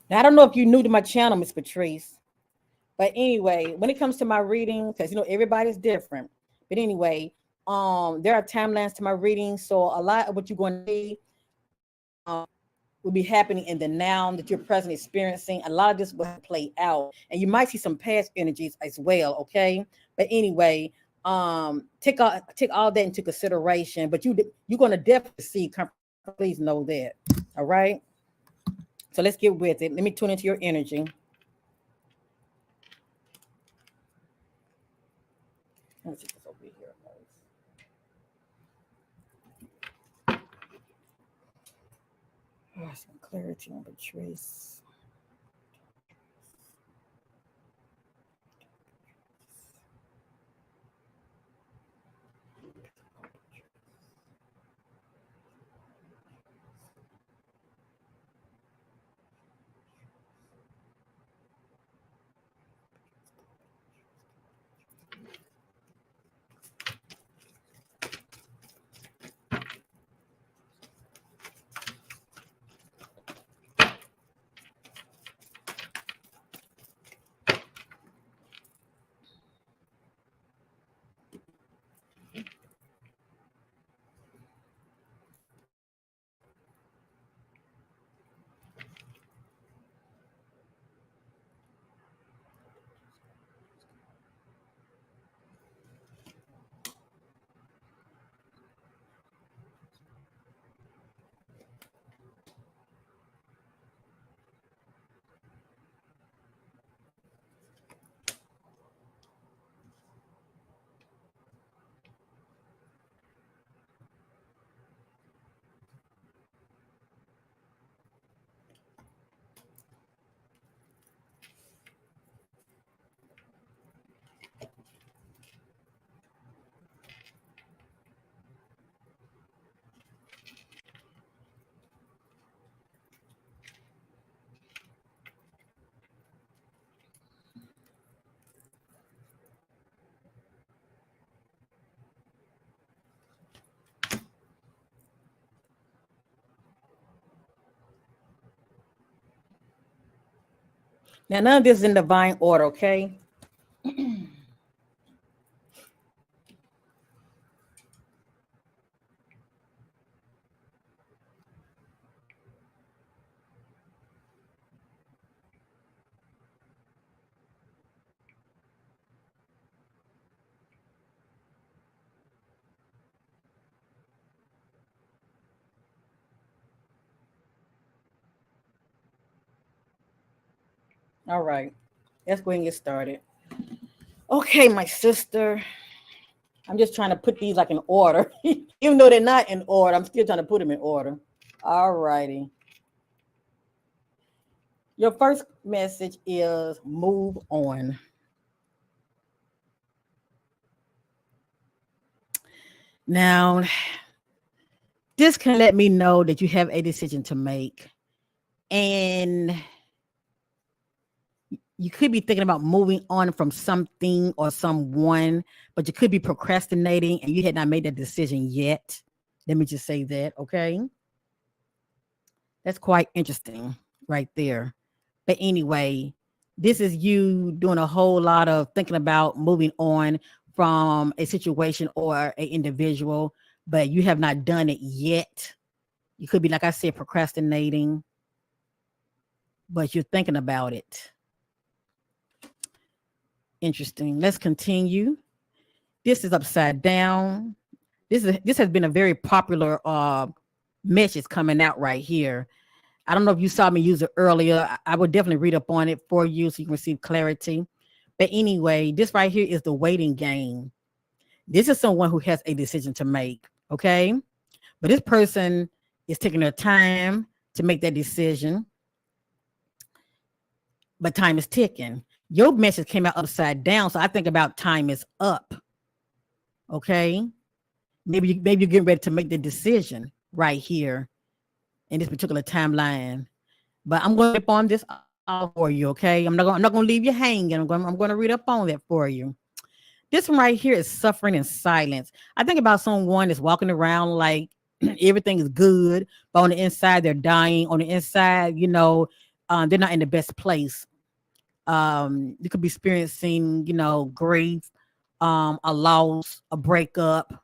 Now I don't know if you're new to my channel, Miss Patrice. But anyway, when it comes to my reading, because everybody's different. But anyway, there are timelines to my reading. So a lot of what you're going to see will be happening in the now that you're present experiencing. A lot of this will play out. And you might see some past energies as well. Okay. But anyway, take all that into consideration. But you're gonna definitely see, please know that. All right. So let's get with it. Let me tune into your energy. Let me see this over here. Some clarity on Patrice. Now, none of this is in divine order, okay? All right. Let's go ahead and get started. Okay, my sister. I'm just trying to put these like in order. Even though they're not in order, I'm still trying to put them in order. All righty. Your first message is move on. Now, this can let me know that you have a decision to make. And you could be thinking about moving on from something or someone, but you could be procrastinating and you had not made that decision yet. Let me just say that, okay? That's quite interesting right there. But anyway, this is you doing a whole lot of thinking about moving on from a situation or an individual, but you have not done it yet. You could be, like I said, procrastinating, but you're thinking about it. Interesting. Let's continue. This is upside down. This has been a very popular message coming out right here. I don't know if you saw me use it earlier. I would definitely read up on it for you so you can receive clarity. But anyway, this right here is the waiting game. This is someone who has a decision to make, okay? But this person is taking their time to make that decision, but time is ticking. Your message came out upside down, so I think about time is up, okay? Maybe you're getting ready to make the decision right here in this particular timeline. But I'm going to on this all for you, okay? I'm not going to leave you hanging. I'm going to read up on that for you. This one right here is suffering in silence. I think about someone that's walking around like everything is good, but on the inside they're dying. On the inside, they're not in the best place. You could be experiencing, grief, a loss, a breakup.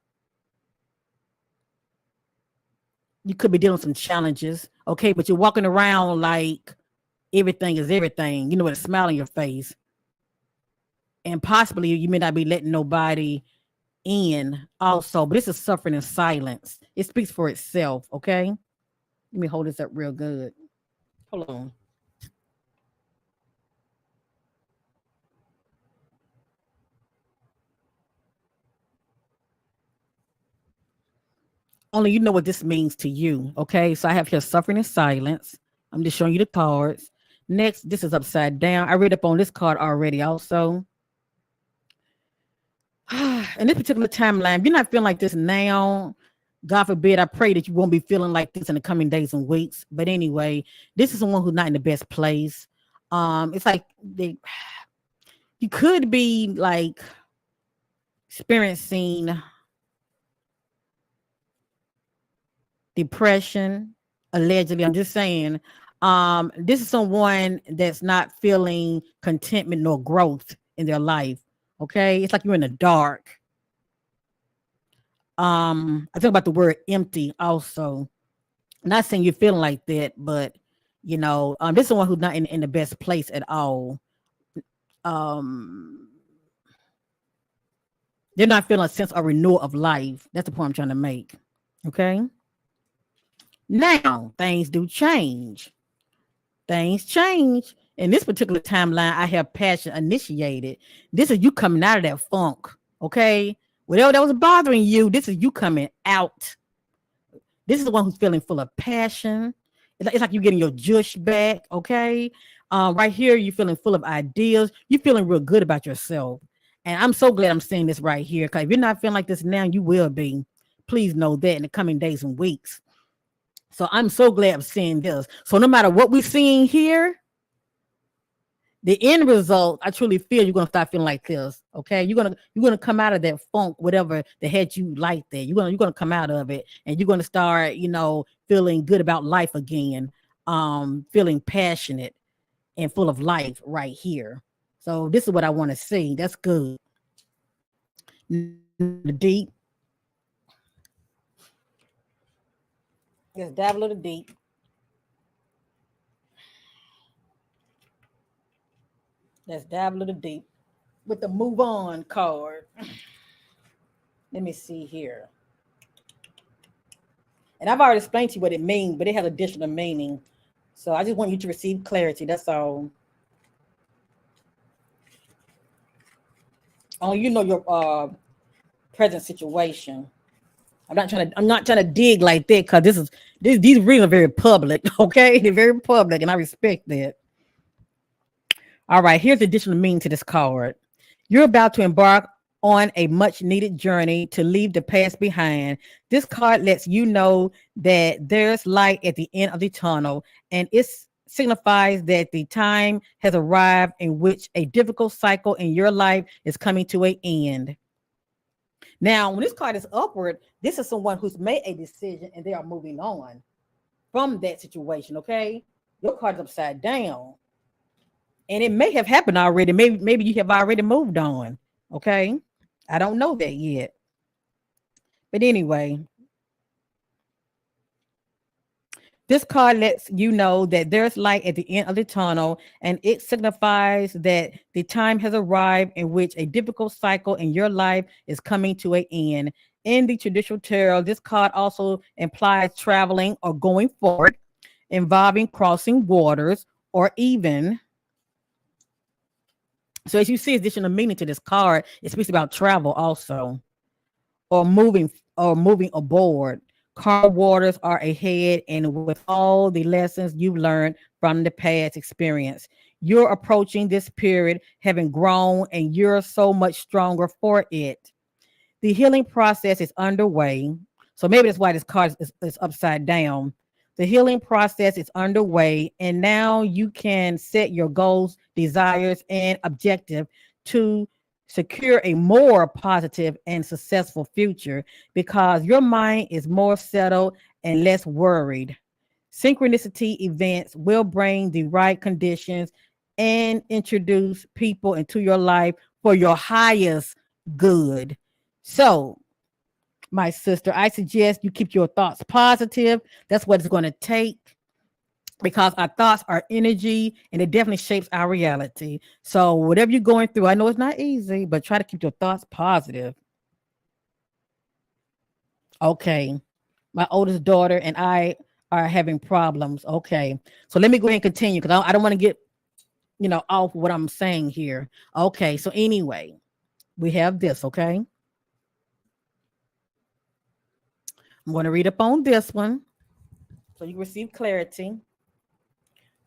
You could be dealing with some challenges, okay? But you're walking around like everything is everything, with a smile on your face. And possibly you may not be letting nobody in also, but this is suffering in silence. It speaks for itself, okay? Let me hold this up real good. Hold on. Only you know what this means to you, okay? So I have here suffering in silence. I'm just showing you the cards. Next, this is upside down. I read up on this card already also. In this particular timeline, if you're not feeling like this now, God forbid, I pray that you won't be feeling like this in the coming days and weeks. But anyway, this is someone who's not in the best place. It's like you could be like experiencing depression, allegedly. I'm just saying, this is someone that's not feeling contentment nor growth in their life. Okay, it's like you're in the dark. I think about the word empty also. Not saying you're feeling like that, but this is someone who's not in the best place at all. They're not feeling a sense of renewal of life. That's the point I'm trying to make. Okay. Now things do change. Things change. In this particular timeline, I have passion initiated. This is you coming out of that funk. Okay. Whatever that was bothering you, this is you coming out. This is the one who's feeling full of passion. It's like you're getting your juice back, okay? Right here, you're feeling full of ideas. You're feeling real good about yourself. And I'm so glad I'm saying this right here, because if you're not feeling like this now, you will be. Please know that in the coming days and weeks. So I'm so glad I'm seeing this. So no matter what we're seeing here, the end result, I truly feel you're gonna start feeling like this. Okay, you're gonna come out of that funk, whatever that had you like that. You're gonna come out of it, and you're gonna start, feeling good about life again, feeling passionate and full of life right here. So this is what I want to see. That's good. Deep. Just dive a little deep. Let's dive a little deep with the move on card. Let me see here. And I've already explained to you what it means, but it has additional meaning. So I just want you to receive clarity. That's all. Oh, your present situation. I'm not trying to dig like that, because these readings are very public. Okay, they're very public, and I respect that. All right, here's the additional meaning to this card. You're about to embark on a much needed journey to leave the past behind. This card lets you know that there's light at the end of the tunnel, and it signifies that the time has arrived in which a difficult cycle in your life is coming to an end. Now, when this card is upward, this is someone who's made a decision and they are moving on from that situation. Okay, your card's upside down, and it may have happened already. Maybe you have already moved on. Okay, I don't know that yet, but anyway, this card lets you know that there's light at the end of the tunnel, and it signifies that the time has arrived in which a difficult cycle in your life is coming to an end. In the traditional tarot, this card also implies traveling or going forward, involving crossing waters, or even. So, as you see, additional meaning to this card, it speaks about travel also, or moving aboard. Calm waters are ahead, and with all the lessons you've learned from the past experience, you're approaching this period having grown, and you're so much stronger for it. The healing process is underway. So maybe that's why this card is upside down. The healing process is underway, and now you can set your goals, desires, and objective to secure a more positive and successful future because your mind is more settled and less worried. Synchronicity events will bring the right conditions and introduce people into your life for your highest good. So, my sister, I suggest you keep your thoughts positive. That's what it's going to take because our thoughts are energy and it definitely shapes our reality. So, whatever you're going through, I know it's not easy, but try to keep your thoughts positive. Okay. My oldest daughter and I are having problems. Okay. So, let me go ahead and continue because I don't want to get, off what I'm saying here. Okay. So, anyway, we have this. Okay. I'm going to read up on this one so you can receive clarity.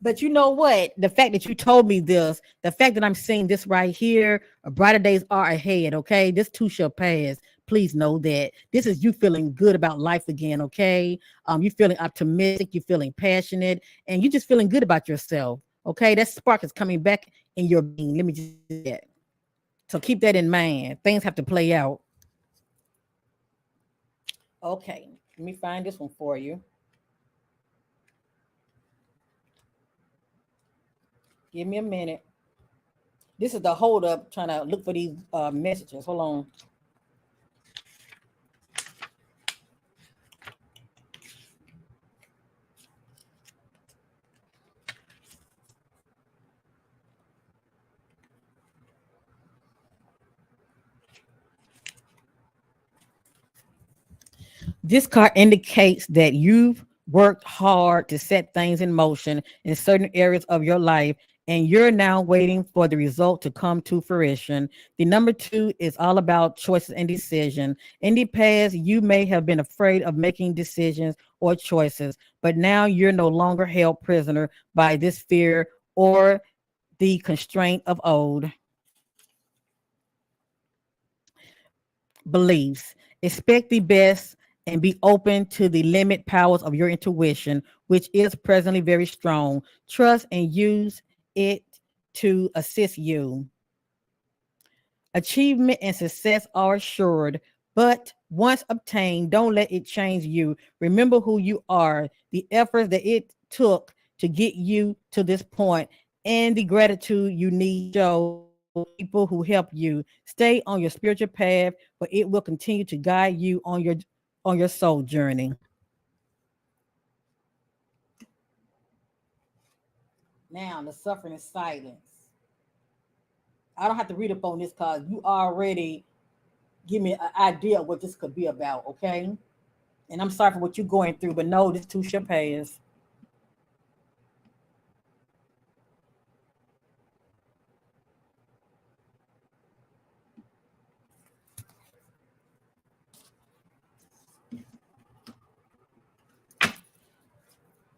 But you know what? The fact that you told me this, the fact that I'm seeing this right here, brighter days are ahead. Okay. This too shall pass. Please know that this is you feeling good about life again. Okay. You feeling optimistic, you feeling passionate, and you just feeling good about yourself. Okay. That spark is coming back in your being. Let me just say that. So keep that in mind. Things have to play out. Okay. Let me find this one for you. Give me a minute. This is the hold up trying to look for these messages. Hold on. This card indicates that you've worked hard to set things in motion in certain areas of your life, and you're now waiting for the result to come to fruition. The number two is all about choices and decision. In the past, you may have been afraid of making decisions or choices, but now you're no longer held prisoner by this fear or the constraint of old beliefs. Expect the best and be open to the limit powers of your intuition, which is presently very strong. Trust and use it to assist you. Achievement and success are assured, but once obtained, don't let it change you. Remember who you are, the effort that it took to get you to this point, and the gratitude you need to show people who help you. Stay on your spiritual path, but it will continue to guide you on your soul journey. Now, the suffering is silence. I don't have to read up on this because you already give me an idea of what this could be about, okay? And I'm sorry for what you're going through, but no, this too shall pass.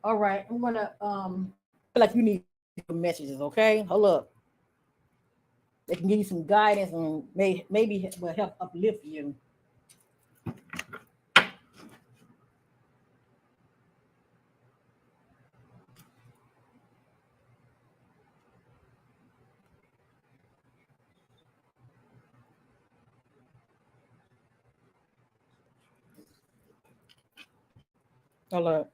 All right, I'm gonna feel like you need messages, okay? Hold up. They can give you some guidance and maybe will help uplift you. Hold up.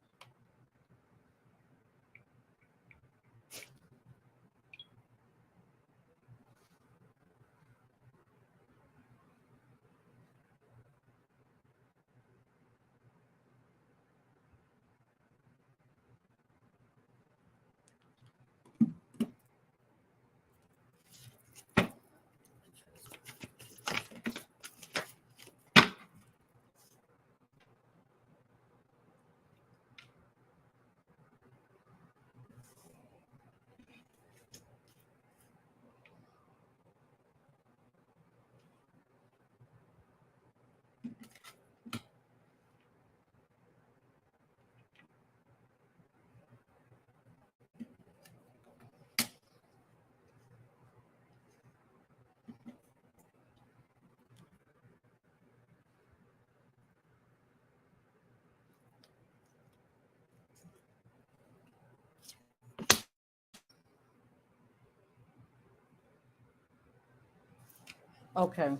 Okay.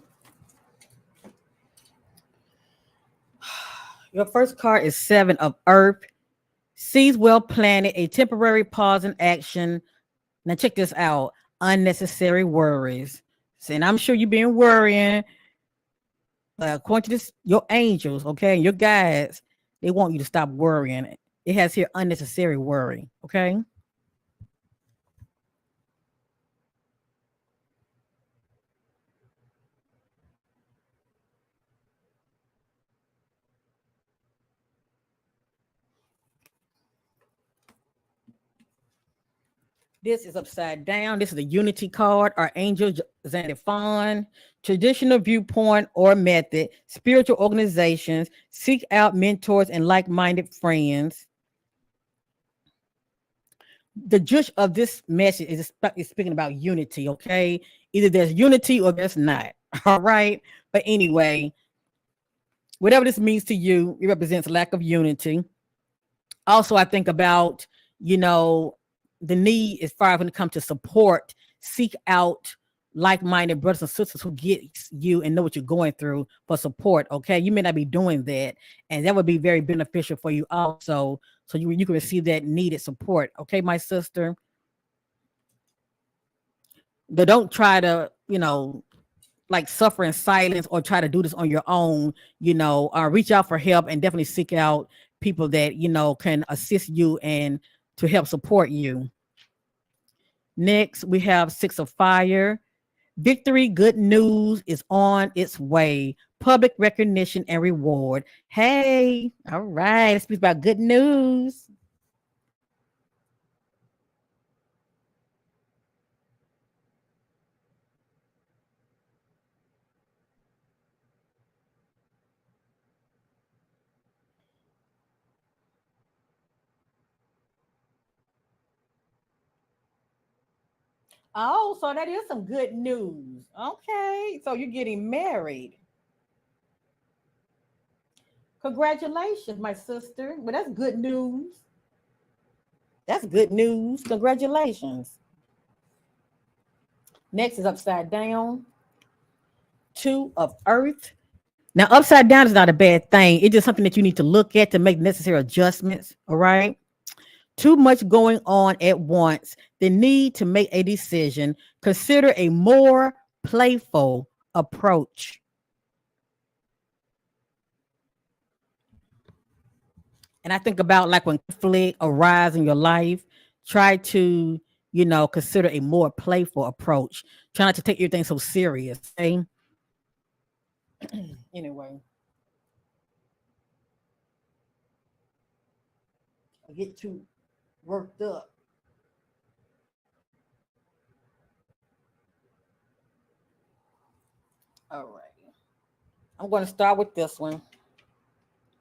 Your first card is Seven of Earth. Seeds well planted, a temporary pause in action. Now check this out. Unnecessary worries. And I'm sure you've been worrying. According to this, your angels, okay, your guides, they want you to stop worrying. It has here unnecessary worry, okay? This is upside down. This is the unity card. Our angel Xanthophan, traditional viewpoint or method, spiritual organizations, seek out mentors and like-minded friends. The gist of this message is speaking about unity, okay? Either there's unity or there's not. All right. But anyway, whatever this means to you, it represents lack of unity. Also, I think about, you know, the need as far as when it comes to support, seek out like-minded brothers and sisters who get you and know what you're going through for support. Okay. You may not be doing that. And that would be very beneficial for you also. So you can receive that needed support. Okay, my sister. But don't try to, like suffer in silence or try to do this on your own. Reach out for help and definitely seek out people that can assist you and to help support you. Next, we have Six of Fire. Victory, good news is on its way. Public recognition and reward. Hey, all right. Let's speak about good news. Oh, so that is some good news. Okay, so you're getting married. Congratulations, my sister. Well, that's good news. That's good news. Congratulations. Next is upside down. Two of earth. Now, upside down is not a bad thing. It's just something that you need to look at to make necessary adjustments. All right. Too much going on at once. The need to make a decision. Consider a more playful approach. And I think about like when conflict arise in your life, try to, consider a more playful approach. Try not to take everything so serious. Okay? Anyway, I get too worked up. All right. I'm going to start with this one.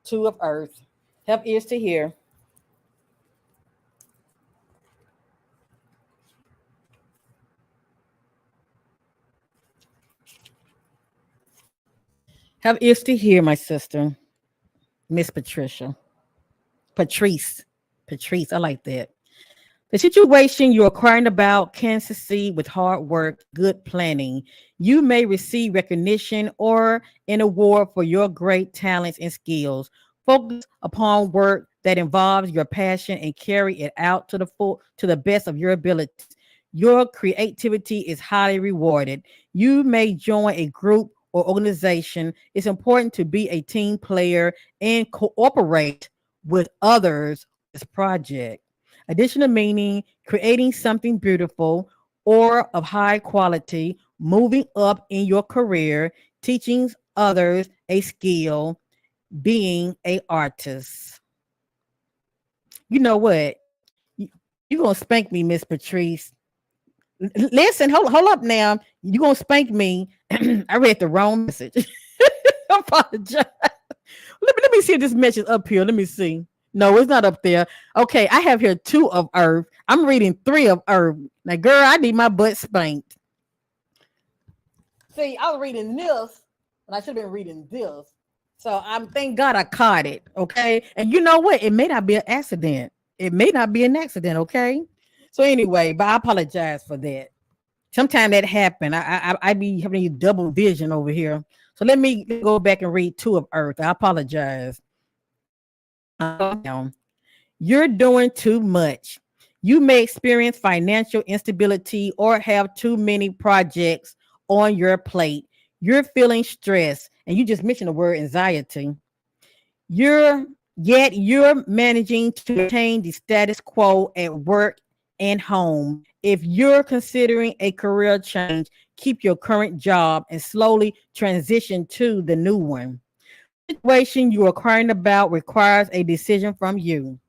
Two of earth. Have ears to hear. Have ears to hear, my sister, Miss Patricia. Patrice. Patrice, I like that. The situation you're inquiring about can succeed with hard work, good planning. You may receive recognition or an award for your great talents and skills. Focus upon work that involves your passion and carry it out to the best of your abilities. Your creativity is highly rewarded. You may join a group or organization. It's important to be a team player and cooperate with others on this project. Additional meaning, creating something beautiful or of high quality, moving up in your career, teaching others a skill, being a artist. You know what? You gonna spank me, Miss Patrice. Listen, hold up now. You gonna spank me. I read the wrong message. I apologize. Let me see if this message is up here. Let me see. No, it's not up there. Okay, I have here 2 of Earth. I'm reading 3 of Earth. Now, girl, I need my butt spanked. See, I was reading this, and I should have been reading this. So I'm thank God I caught it. Okay. And you know what? It may not be an accident. It may not be an accident. Okay. So anyway, but I apologize for that. Sometimes that happen. I be having double vision over here. So let me go back and read 2 of Earth. I apologize. You're doing too much. You may experience financial instability or have too many projects on your plate. You're feeling stressed, and you just mentioned the word anxiety. You're managing to maintain the status quo at work and home. If you're considering a career change, keep your current job and slowly transition to the new one. Situation you are inquiring about requires a decision from you.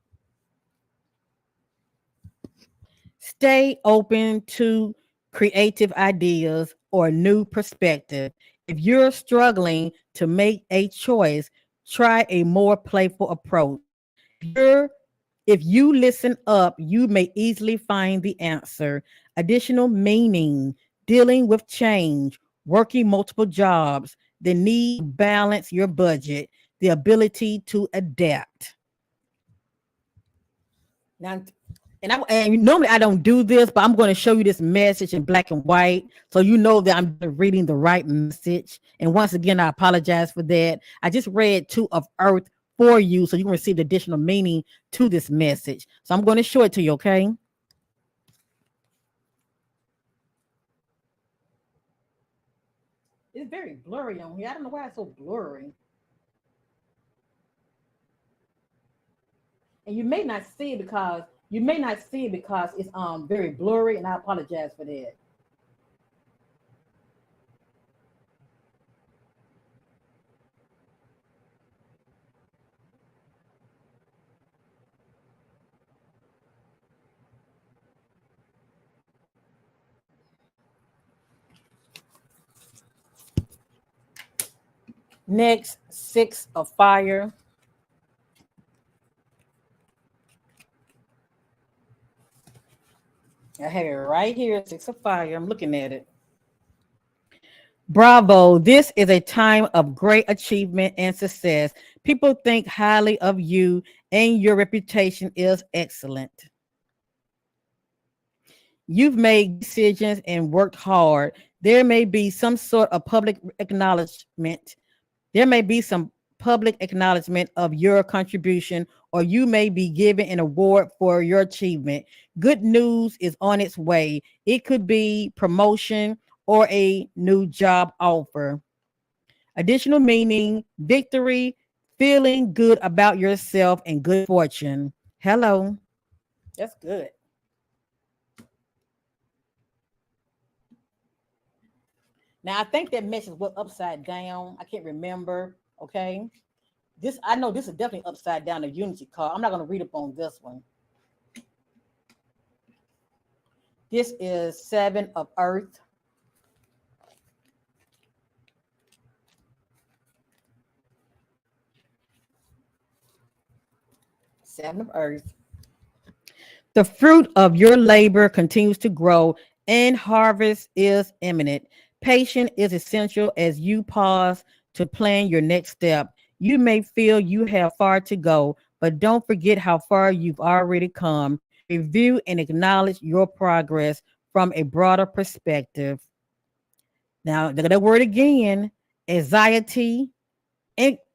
Stay open to creative ideas or new perspective. If you're struggling to make a choice, try a more playful approach. You're If you listen up, you may easily find the answer. Additional meaning, dealing with change, working multiple jobs, the need to balance your budget, the ability to adapt. Now, and normally I don't do this, but I'm going to show you this message in black and white, so you know that I'm reading the right message. And once again, I apologize for that. I just read 2 of Earth for you, so you can receive additional meaning to this message. So I'm going to show it to you. Okay. It's very blurry on here. I don't know why it's so blurry. And you may not see it because it's very blurry, and I apologize for that. Next, 6 of fire. I have it right here, 6 of fire. I'm looking at it. Bravo. This is a time of great achievement and success. People think highly of you, and your reputation is excellent. You've made decisions and worked hard. There may be some sort of public acknowledgement. There may be some public acknowledgement of your contribution, or you may be given an award for your achievement. Good news is on its way. It could be promotion or a new job offer. Additional meaning, victory, feeling good about yourself, and good fortune. Hello. That's good. Now I think that message was upside down. I can't remember. Okay. This I know this is definitely upside down the Unity card. I'm not going to read up on this one. This is 7 of Earth. Seven of Earth. The fruit of your labor continues to grow, and harvest is imminent. Patience is essential as you pause to plan your next step. You may feel you have far to go, but don't forget how far you've already come. Review and acknowledge your progress from a broader perspective. Now, the word again, anxiety,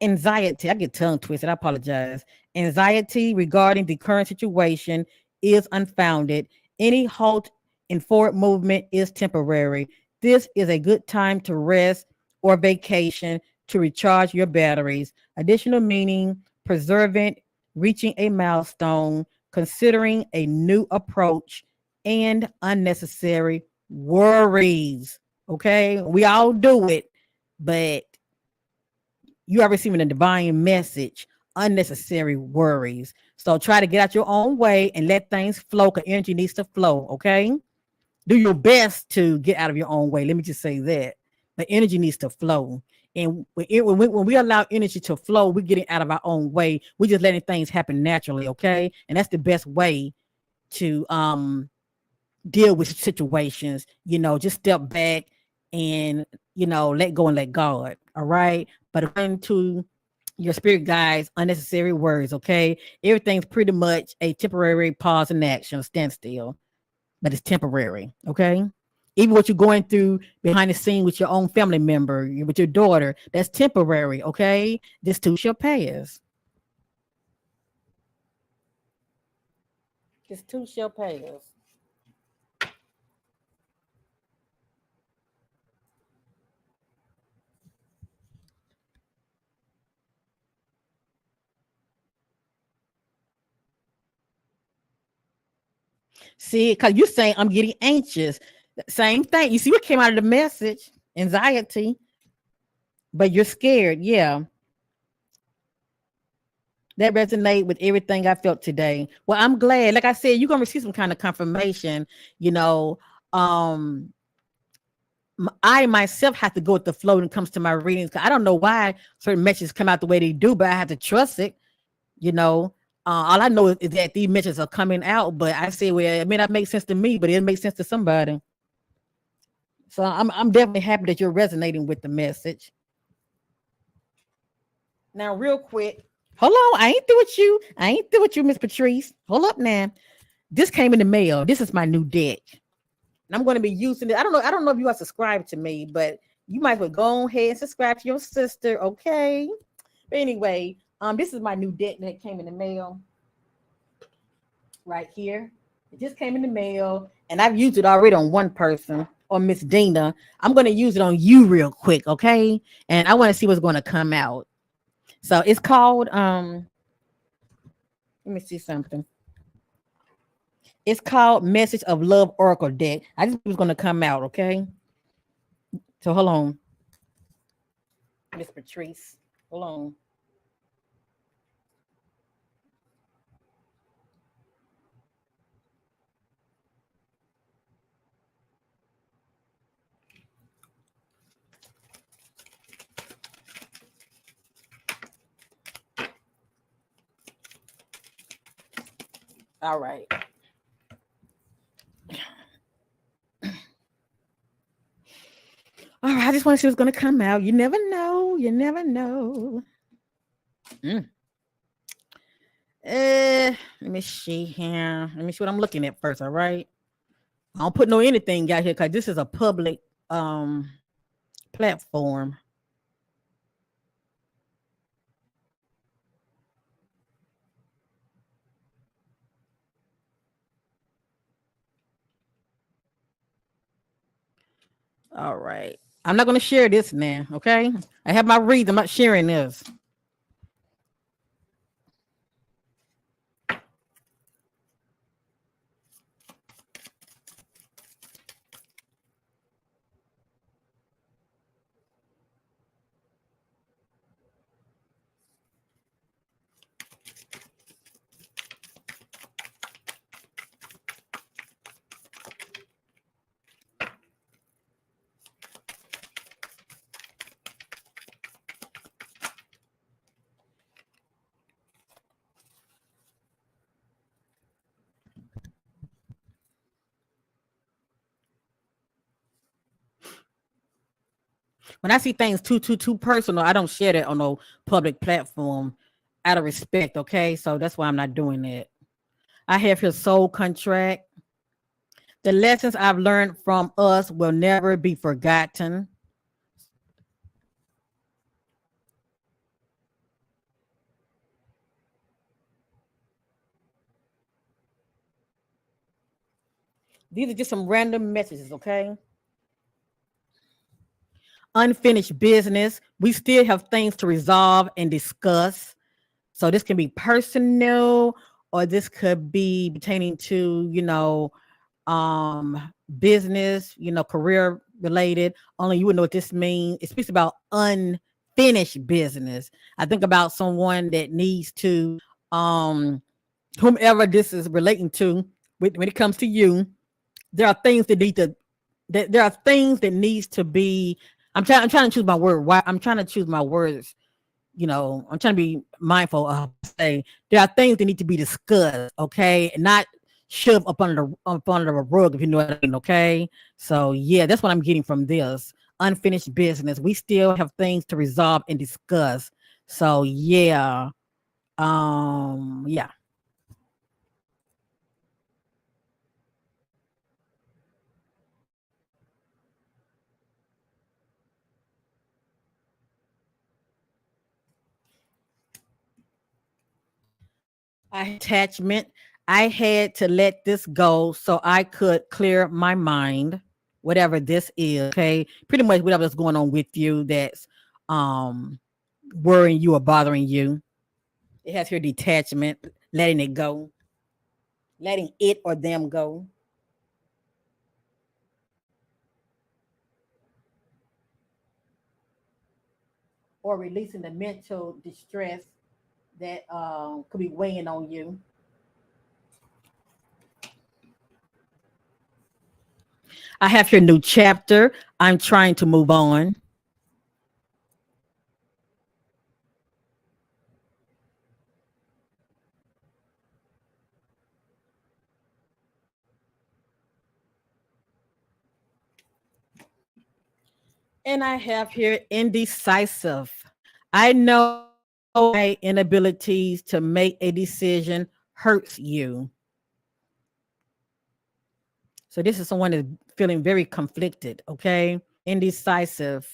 anxiety. I get tongue twisted. I apologize. Anxiety regarding the current situation is unfounded. Any halt in forward movement is temporary. This is a good time to rest or vacation to recharge your batteries. Additional meaning, preserving, reaching a milestone, considering a new approach, and unnecessary worries. Okay, we all do it, but you are receiving a divine message, unnecessary worries. So try to get out your own way and let things flow because energy needs to flow. Okay. Do your best to get out of your own way. Let me just say that. But energy needs to flow. And when we allow energy to flow, we're getting out of our own way. We're just letting things happen naturally. Okay. And that's the best way to deal with situations. Just step back and let go and let God. All right. But according to your spirit guides, unnecessary words. Okay. Everything's pretty much a temporary pause in action, a standstill, but it's temporary. Okay. Even what you're going through behind the scene with your own family member, with your daughter, that's temporary. Okay. This too shall pass. This too shall pass. See, because you're saying I'm getting anxious. Same thing. You see what came out of the message? Anxiety, but you're scared. Yeah. That resonate with everything I felt today. Well, I'm glad. Like I said, you're gonna receive some kind of confirmation. You know, um, I myself have to go with the flow when it comes to my readings. I don't know why certain messages come out the way they do, but I have to trust it. You know, all I know is that these messages are coming out. But I say, well, it may not make sense to me, but it makes sense to somebody. So I'm definitely happy that you're resonating with the message. Now, real quick, hold on. I ain't through with you. I ain't through with you, Miss Patrice. Hold up now. This came in the mail. This is my new deck. And I'm going to be using it. I don't know if you are subscribed to me, but you might as well go ahead and subscribe to your sister, okay? But anyway, this is my new deck that came in the mail right here. It just came in the mail, and I've used it already on one person, on Miss Dina. I'm going to use it on you real quick, okay? And I want to see what's going to come out. So it's called let me see something. It's called Message of Love Oracle deck. I just was gonna come out, okay? So hold on, Miss Patrice. Hold on. All right. All right. I just want to see what's gonna come out. You never know. You never know. Mm. Let me see here. Let me see what I'm looking at first. All right. I don't put no anything out here because this is a public platform. All right. I'm not gonna share this now. Okay. I have my reads. I'm not sharing this. When I see things too personal, I don't share that on no public platform out of respect. Okay, so that's why I'm not doing that. I have here soul contract. The lessons I've learned from us will never be forgotten. These are just some random messages, okay? Unfinished business. We still have things to resolve and discuss. So this can be personal, or this could be pertaining to, business, career related. Only you would know what this means. It speaks about unfinished business. I think about someone that needs to, um, whomever this is relating to, when it comes to you, there are things that need to there are things that needs to be. I'm trying to choose my word. Why I'm trying to choose my words. I'm trying to be mindful of say there are things that need to be discussed, okay, and not shoved up under the rug, if you know what I mean, okay. So yeah, that's what I'm getting from this unfinished business. We still have things to resolve and discuss. So yeah, yeah. Attachment. I had to let this go so I could clear my mind, whatever this is. Okay. Pretty much whatever's going on with you that's um worrying you or bothering you. It has your detachment, letting it go, letting it or them go, or releasing the mental distress that could be weighing on you. I have your new chapter. I'm trying to move on. And I have here indecisive. I know my inabilities to make a decision hurts you. So this is someone that's feeling very conflicted, okay? Indecisive.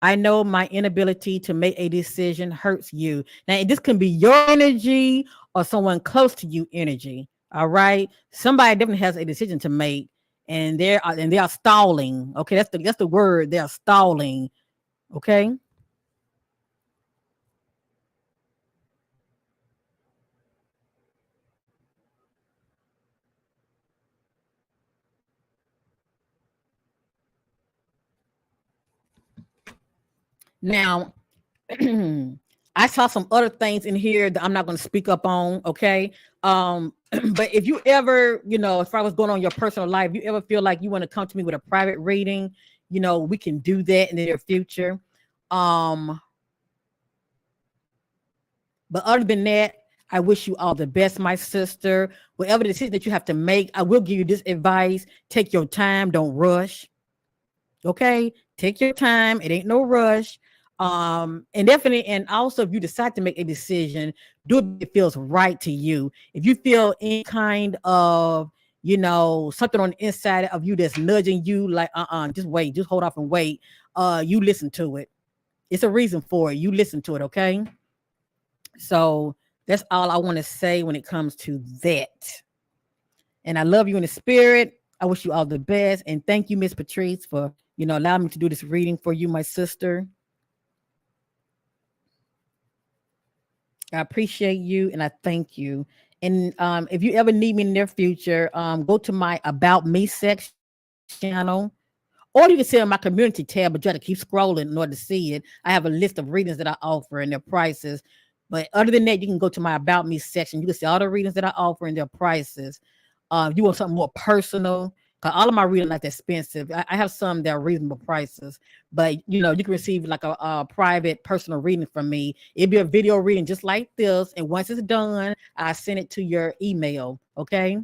I know my inability to make a decision hurts you. Now, this can be your energy or someone close to you energy. All right. Somebody definitely has a decision to make, and they are stalling. Okay, that's the word. They are stalling. Okay. Now, I saw some other things in here that I'm not going to speak up on. Okay. But if you ever, as far as going on your personal life, you ever feel like you want to come to me with a private reading, we can do that in the near future. Um, but other than that, I wish you all the best, my sister. Whatever decision that you have to make, I will give you this advice. Take your time, don't rush. Okay, take your time. It ain't no rush. And definitely, and also, if you decide to make a decision, do it if it feels right to you. If you feel any kind of, something on the inside of you that's nudging you, like, just wait, just hold off and wait. You listen to it. It's a reason for it. You listen to it, okay? So that's all I want to say when it comes to that. And I love you in the spirit. I wish you all the best. And thank you, Miss Patrice, for allowing me to do this reading for you, my sister. I appreciate you and I thank you. And if you ever need me in the near future, go to my About Me section channel. Or you can see on my community tab, but you have to keep scrolling in order to see it. I have a list of readings that I offer and their prices. But other than that, you can go to my About Me section. You can see all the readings that I offer and their prices. You want something more personal, because all of my reading like expensive. I have some that are reasonable prices, but you can receive like a private personal reading from me. It'd be a video reading just like this, and once it's done, I send it to your email. Okay.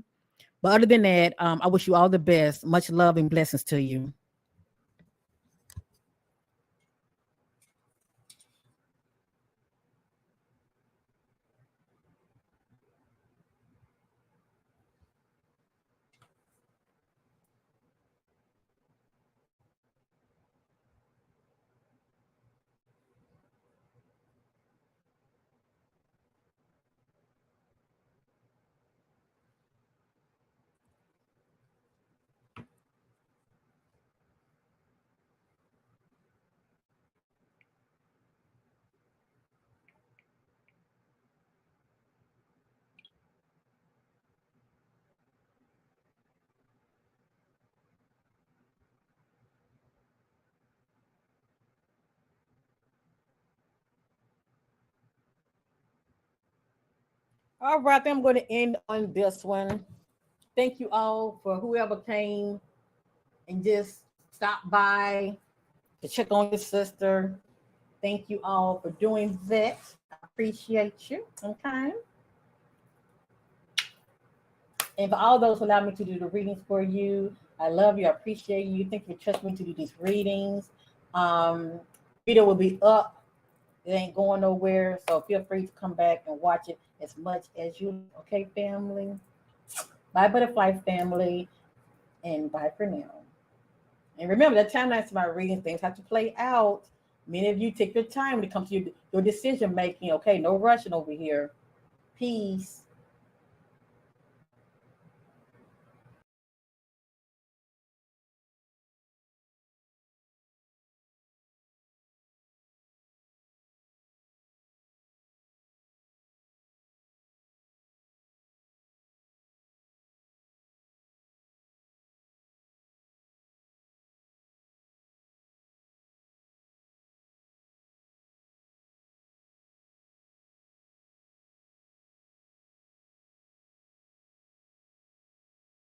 But other than that, I wish you all the best. Much love and blessings to you. All right, then I'm going to end on this one. Thank you all for whoever came and just stopped by to check on your sister. Thank you all for doing that. I appreciate you. Okay. And for all those who allow me to do the readings for you, I love you. I appreciate you. Thank you for trusting me to do these readings. Video will be up. It ain't going nowhere. So feel free to come back and watch it as much as you. Okay, family. Bye, butterfly family. And bye for now. And remember, the timelines to my readings, things have to play out. Many of you take your time when it comes to your decision making. Okay, no rushing over here. Peace.